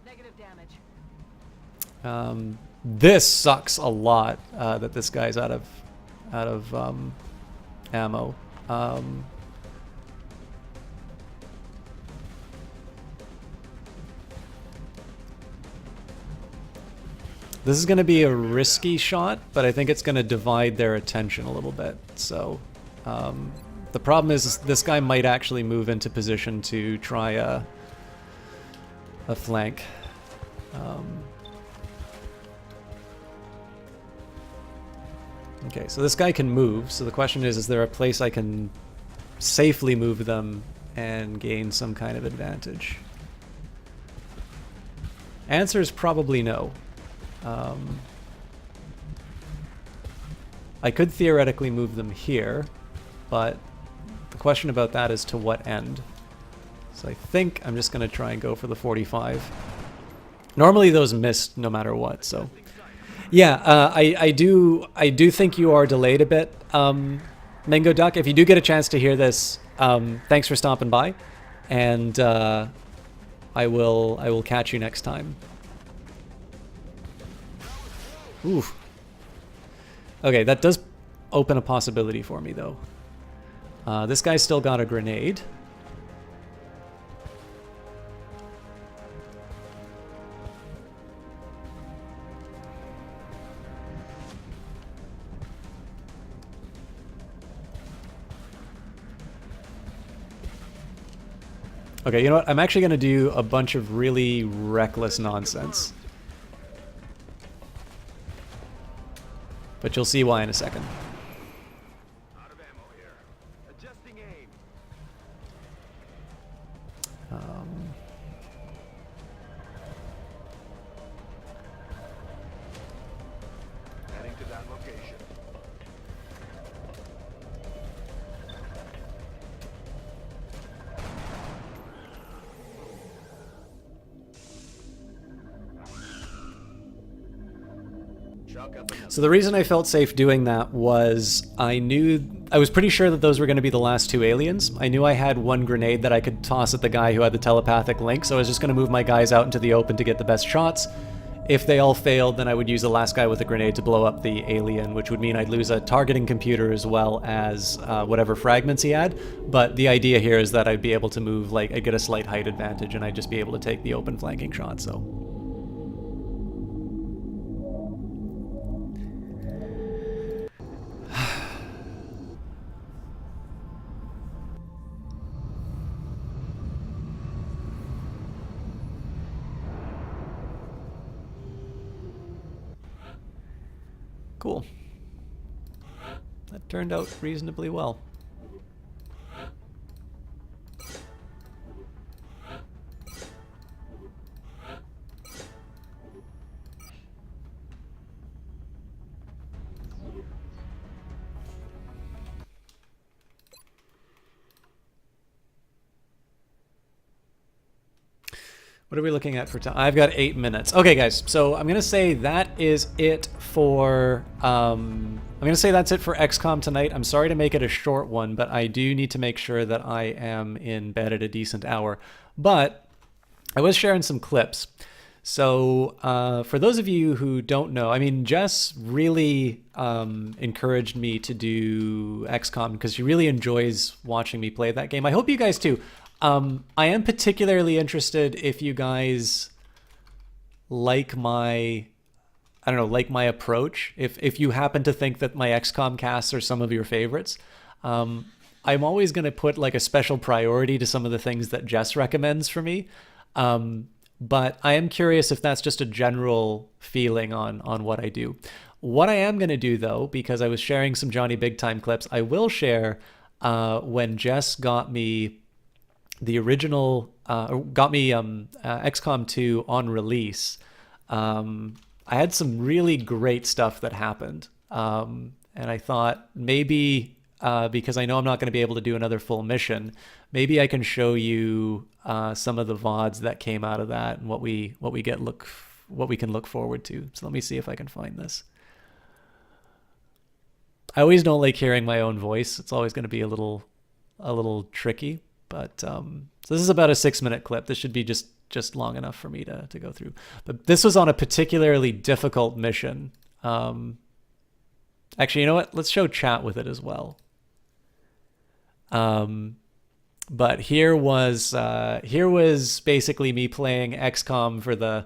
[SPEAKER 6] Negative damage.
[SPEAKER 1] This sucks a lot that this guy's out of ammo. This is going to be a risky shot, but I think it's going to divide their attention a little bit. So the problem is this guy might actually move into position to try a flank. Okay, so this guy can move, so the question is there a place I can safely move them and gain some kind of advantage? Answer is probably no. I could theoretically move them here, but the question about that is to what end? So I think I'm just going to try and go for the 45. Normally those miss no matter what, so... Yeah, I do think you are delayed a bit, Mango Duck. If you do get a chance to hear this, thanks for stopping by, and I will catch you next time. Oof. Okay, that does open a possibility for me though. This guy's still got a grenade. Okay, you know what? I'm actually going to do a bunch of really reckless nonsense. But you'll see why in a second.
[SPEAKER 4] Out of ammo here. Adjusting aim. Heading to that location.
[SPEAKER 3] Chalk up another.
[SPEAKER 1] So the reason I felt safe doing that was I was pretty sure that those were going to be the last two aliens. I knew I had one grenade that I could toss at the guy who had the telepathic link, so I was just going to move my guys out into the open to get the best shots. If they all failed, then I would use the last guy with a grenade to blow up the alien, which would mean I'd lose a targeting computer as well as whatever fragments he had. But the idea here is that I'd be able to move, like, I'd get a slight height advantage and I'd just be able to take the open flanking shot, so... Cool. That turned out reasonably well. What are we looking at for time? I've got 8 minutes. Okay, guys. So I'm gonna say that is it for. I'm gonna say that's it for XCOM tonight. I'm sorry to make it a short one, but I do need to make sure that I am in bed at a decent hour. But I was sharing some clips. So for those of you who don't know, I mean, Jess really encouraged me to do XCOM because she really enjoys watching me play that game. I hope you guys too. I am particularly interested if you guys like my, I don't know, like my approach. If you happen to think that my XCOM casts are some of your favorites, I'm always going to put like a special priority to some of the things that Jess recommends for me. But I am curious if that's just a general feeling on what I do. What I am going to do though, because I was sharing some Johnny Big Time clips, I will share when Jess got me the original, XCOM 2 on release. I had some really great stuff that happened. And I thought maybe, because I know I'm not going to be able to do another full mission, maybe I can show you some of the VODs that came out of that and what we can look forward to. So let me see if I can find this. I always don't like hearing my own voice. It's always going to be a little tricky. But so this is about a 6-minute clip. This should be just long enough for me to go through. But this was on a particularly difficult mission. Actually, you know what? Let's show chat with it as well. But here was basically me playing XCOM for the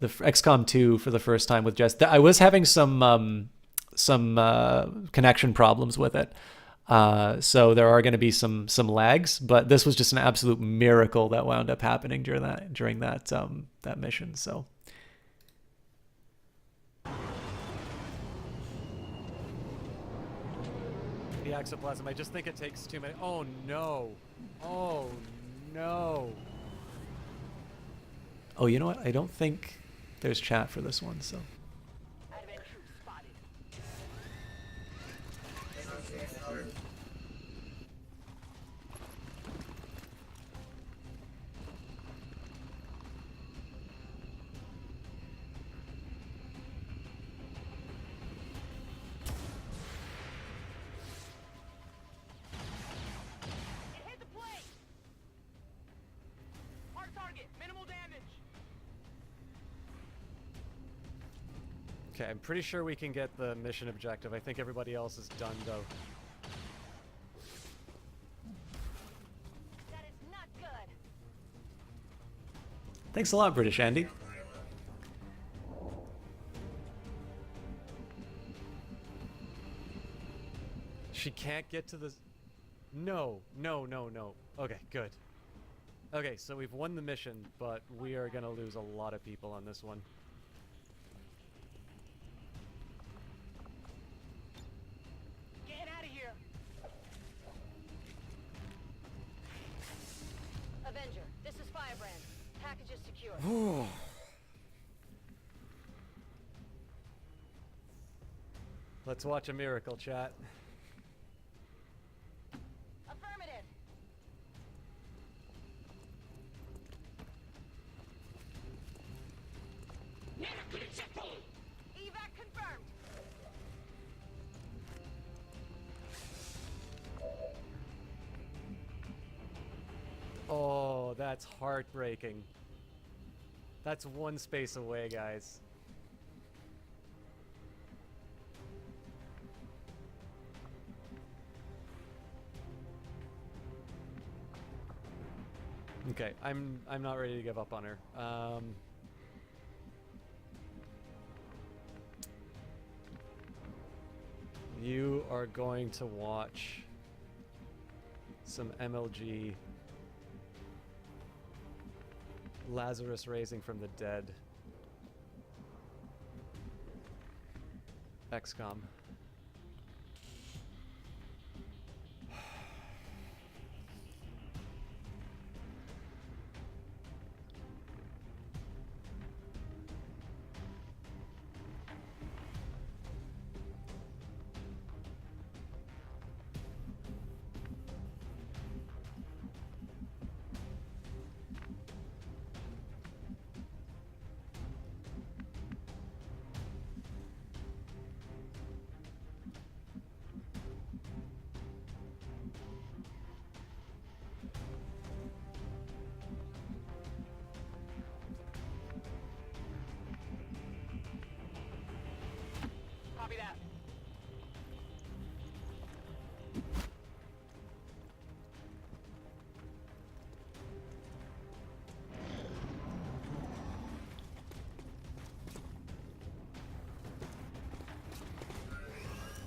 [SPEAKER 1] XCOM 2 for the first time with Jess. I was having some connection problems with it. So there are going to be some lags, but this was just an absolute miracle that wound up happening during that mission. So the exoplasm, I just think it takes too many. Oh no. Oh no. Oh, you know what? I don't think there's chat for this one, so. Okay, I'm pretty sure we can get the mission objective. I think everybody else is done, though.
[SPEAKER 6] That is not good.
[SPEAKER 1] Thanks a lot, British Andy. She can't get to the... No. Okay, good. Okay, so we've won the mission, but we are going to lose a lot of people on this one.
[SPEAKER 6] secure.
[SPEAKER 1] Let's watch a miracle, chat.
[SPEAKER 6] Affirmative. Evac confirmed.
[SPEAKER 1] Oh, that's heartbreaking. That's one space away, guys. Okay, I'm not ready to give up on her. You are going to watch some MLG Lazarus Raising from the Dead. XCOM.
[SPEAKER 6] Copy that.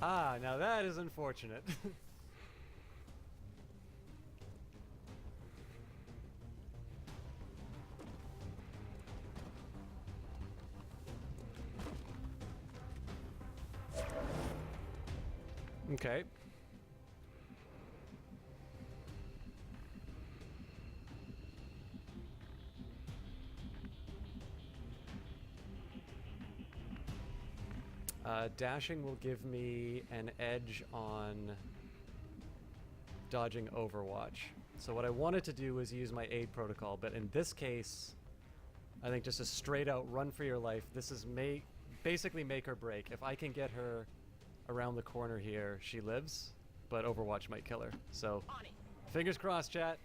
[SPEAKER 1] Ah, now that is unfortunate. Okay. Dashing will give me an edge on dodging Overwatch. So what I wanted to do was use my aid protocol, but in this case, I think just a straight out run for your life. This is basically make or break. If I can get her around the corner here, she lives, but Overwatch might kill her. So, fingers crossed, chat.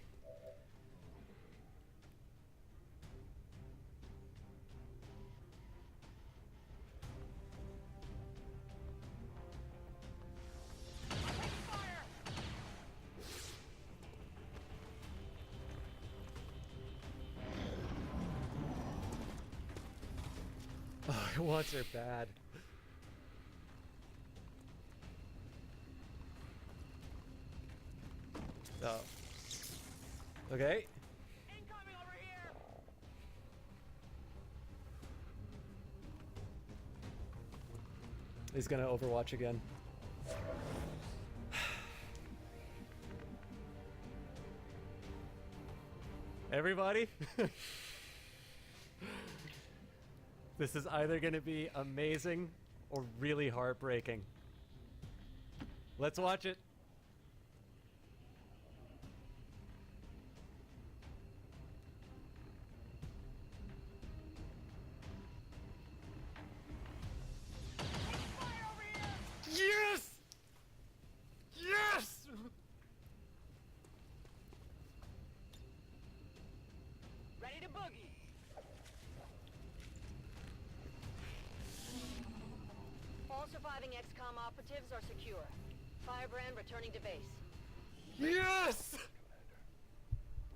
[SPEAKER 1] Oh, he wants her bad. Oh. Okay.
[SPEAKER 6] Incoming over here.
[SPEAKER 1] He's gonna Overwatch again. Everybody? This is either gonna be amazing or really heartbreaking. Let's watch it. Yes! Yes!
[SPEAKER 6] Ready to boogie. All surviving XCOM operatives are secure. Firebrand returning to base.
[SPEAKER 1] Yes!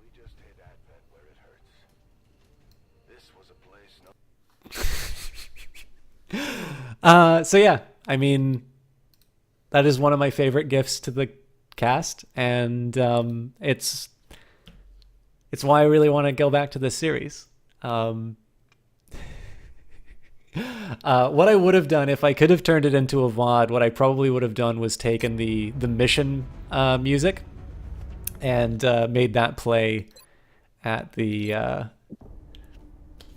[SPEAKER 2] We just hit Advent where it hurts. This was a place no.
[SPEAKER 1] So yeah, I mean, that is one of my favorite gifts to the cast, and it's why I really want to go back to this series. What I would have done if I could have turned it into a VOD, what I probably would have done was taken the mission music and made that play at the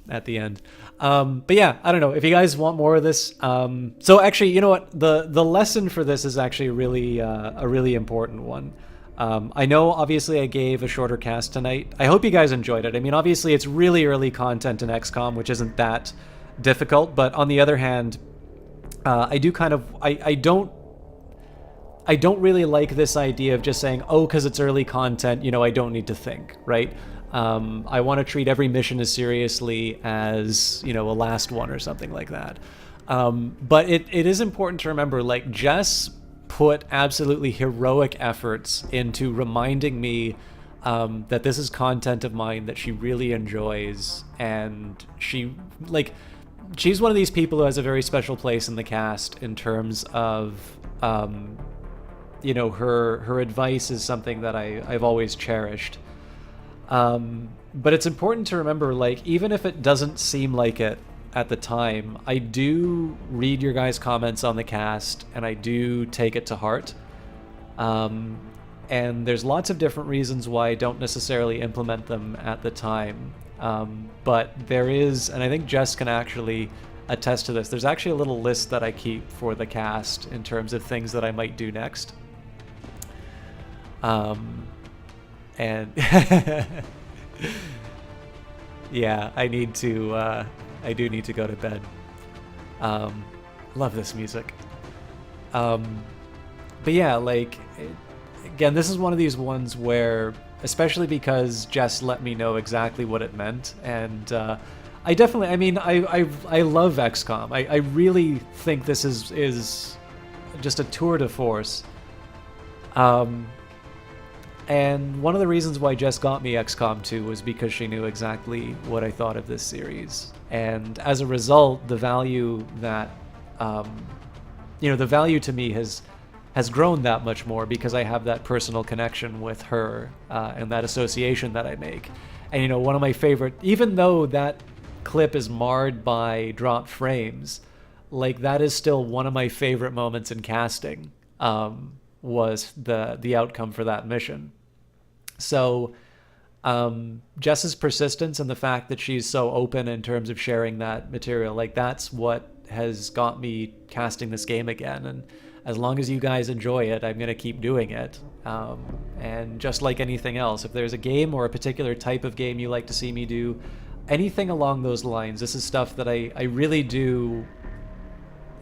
[SPEAKER 1] at the end. But yeah, I don't know if you guys want more of this. So actually, you know what? The lesson for this is actually really a really important one. I know obviously I gave a shorter cast tonight. I hope you guys enjoyed it. I mean, obviously it's really early content in XCOM, which isn't that difficult. But on the other hand, I do kind of I don't really like this idea of just saying, oh, because it's early content, you know, I don't need to think, right? I want to treat every mission as seriously as, you know, a last one or something like that. But it is important to remember, like, Jess put absolutely heroic efforts into reminding me that this is content of mine that she really enjoys. And she's one of these people who has a very special place in the cast in terms of, you know, her advice is something that I've always cherished. But it's important to remember, like, even if it doesn't seem like it at the time, I do read your guys' comments on the cast, and I do take it to heart. And there's lots of different reasons why I don't necessarily implement them at the time. But there is, and I think Jess can actually attest to this, there's actually a little list that I keep for the cast in terms of things that I might do next. And yeah, I do need to go to bed. Love this music. But yeah, like, again, this is one of these ones where, especially because Jess let me know exactly what it meant, and I definitely, I mean, I love XCOM. I really think this is just a tour de force. And one of the reasons why Jess got me XCOM 2 was because she knew exactly what I thought of this series. And as a result, the value that, you know, the value to me has grown that much more because I have that personal connection with her and that association that I make. And, you know, one of my favorite, even though that clip is marred by dropped frames, like, that is still one of my favorite moments in casting. Was the outcome for that mission. So Jess's persistence and the fact that she's so open in terms of sharing that material, like, that's what has got me casting this game again. And as long as you guys enjoy it, I'm going to keep doing it. And just like anything else, if there's a game or a particular type of game you like to see me do, anything along those lines, this is stuff that I really do.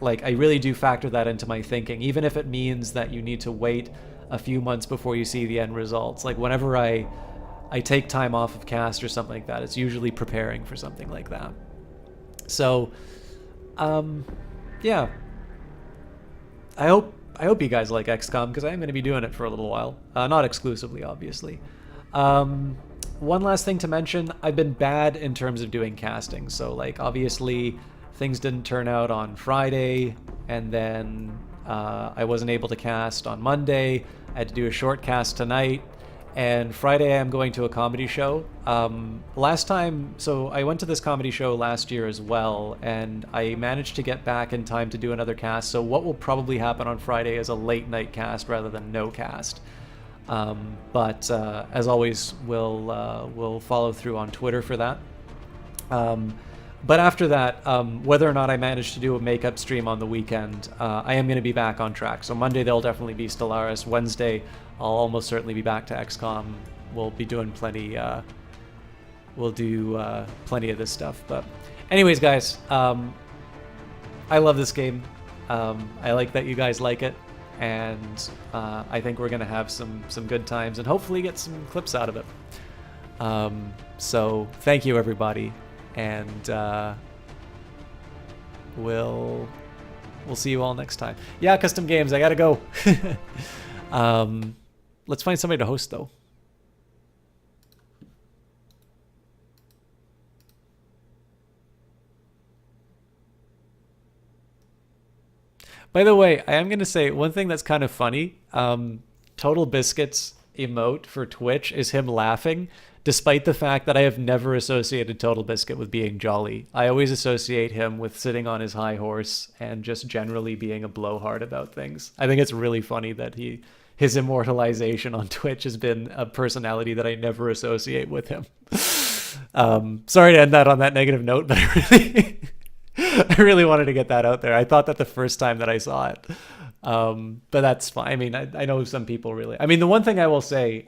[SPEAKER 1] Like, I really do factor that into my thinking, even if it means that you need to wait a few months before you see the end results. Like, whenever I take time off of cast or something like that, it's usually preparing for something like that. So, yeah. I hope you guys like XCOM, because I'm going to be doing it for a little while. Not exclusively, obviously. One last thing to mention, I've been bad in terms of doing casting. So, like, obviously, things didn't turn out on Friday, and then I wasn't able to cast on Monday. I had to do a short cast tonight, and Friday I'm going to a comedy show. Last time, so I went to this comedy show last year as well, and I managed to get back in time to do another cast. So what will probably happen on Friday is a late night cast rather than no cast. But as always, we'll follow through on Twitter for that. But after that, whether or not I manage to do a makeup stream on the weekend, I am going to be back on track. So Monday, there'll definitely be Stellaris. Wednesday, I'll almost certainly be back to XCOM. We'll be doing plenty, we'll do plenty of this stuff. But anyways, guys, I love this game. I like that you guys like it. And I think we're going to have some good times and hopefully get some clips out of it. So thank you, everybody. And we'll see you all next time. Yeah, Custom Games, I gotta go. Let's find somebody to host, though. By the way, I am gonna say one thing that's kind of funny. Total Biscuit's emote for Twitch is him laughing, despite the fact that I have never associated Total Biscuit with being jolly. I always associate him with sitting on his high horse and just generally being a blowhard about things. I think it's really funny that his immortalization on Twitch has been a personality that I never associate with him. Sorry to end that on that negative note, but I really wanted to get that out there. I thought that the first time that I saw it. But that's fine. I mean, I know some people really... I mean, the one thing I will say,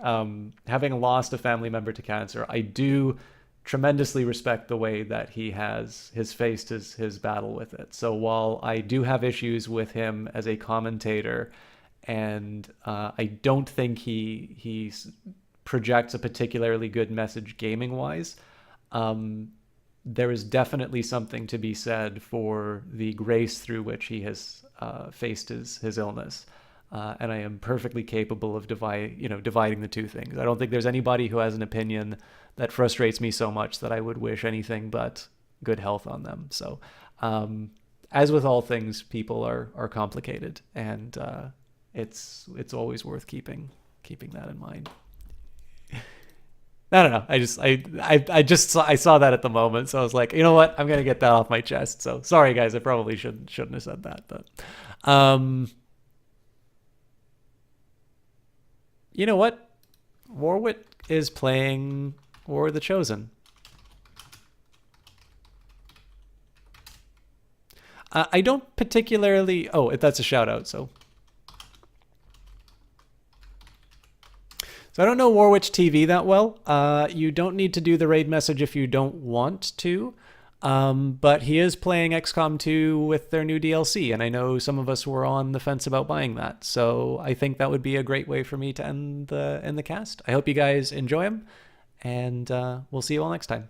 [SPEAKER 1] having lost a family member to cancer, I do tremendously respect the way that he has faced his battle with it. So while I do have issues with him as a commentator, and I don't think he projects a particularly good message gaming-wise, there is definitely something to be said for the grace through which he has faced his illness. And I am perfectly capable of dividing the two things. I don't think there's anybody who has an opinion that frustrates me so much that I would wish anything but good health on them. So, as with all things, people are complicated, and it's always worth keeping that in mind. I don't know. I saw that at the moment, so I was like, you know what? I'm gonna get that off my chest. So sorry, guys. I probably shouldn't have said that, but you know what? Warwick is playing War of the Chosen. I don't particularly... Oh, that's a shout out, so I don't know Warwick TV that well. You don't need to do the raid message if you don't want to. But he is playing XCOM 2 with their new DLC, and I know some of us were on the fence about buying that. So I think that would be a great way for me to end the cast. I hope you guys enjoy him, and we'll see you all next time.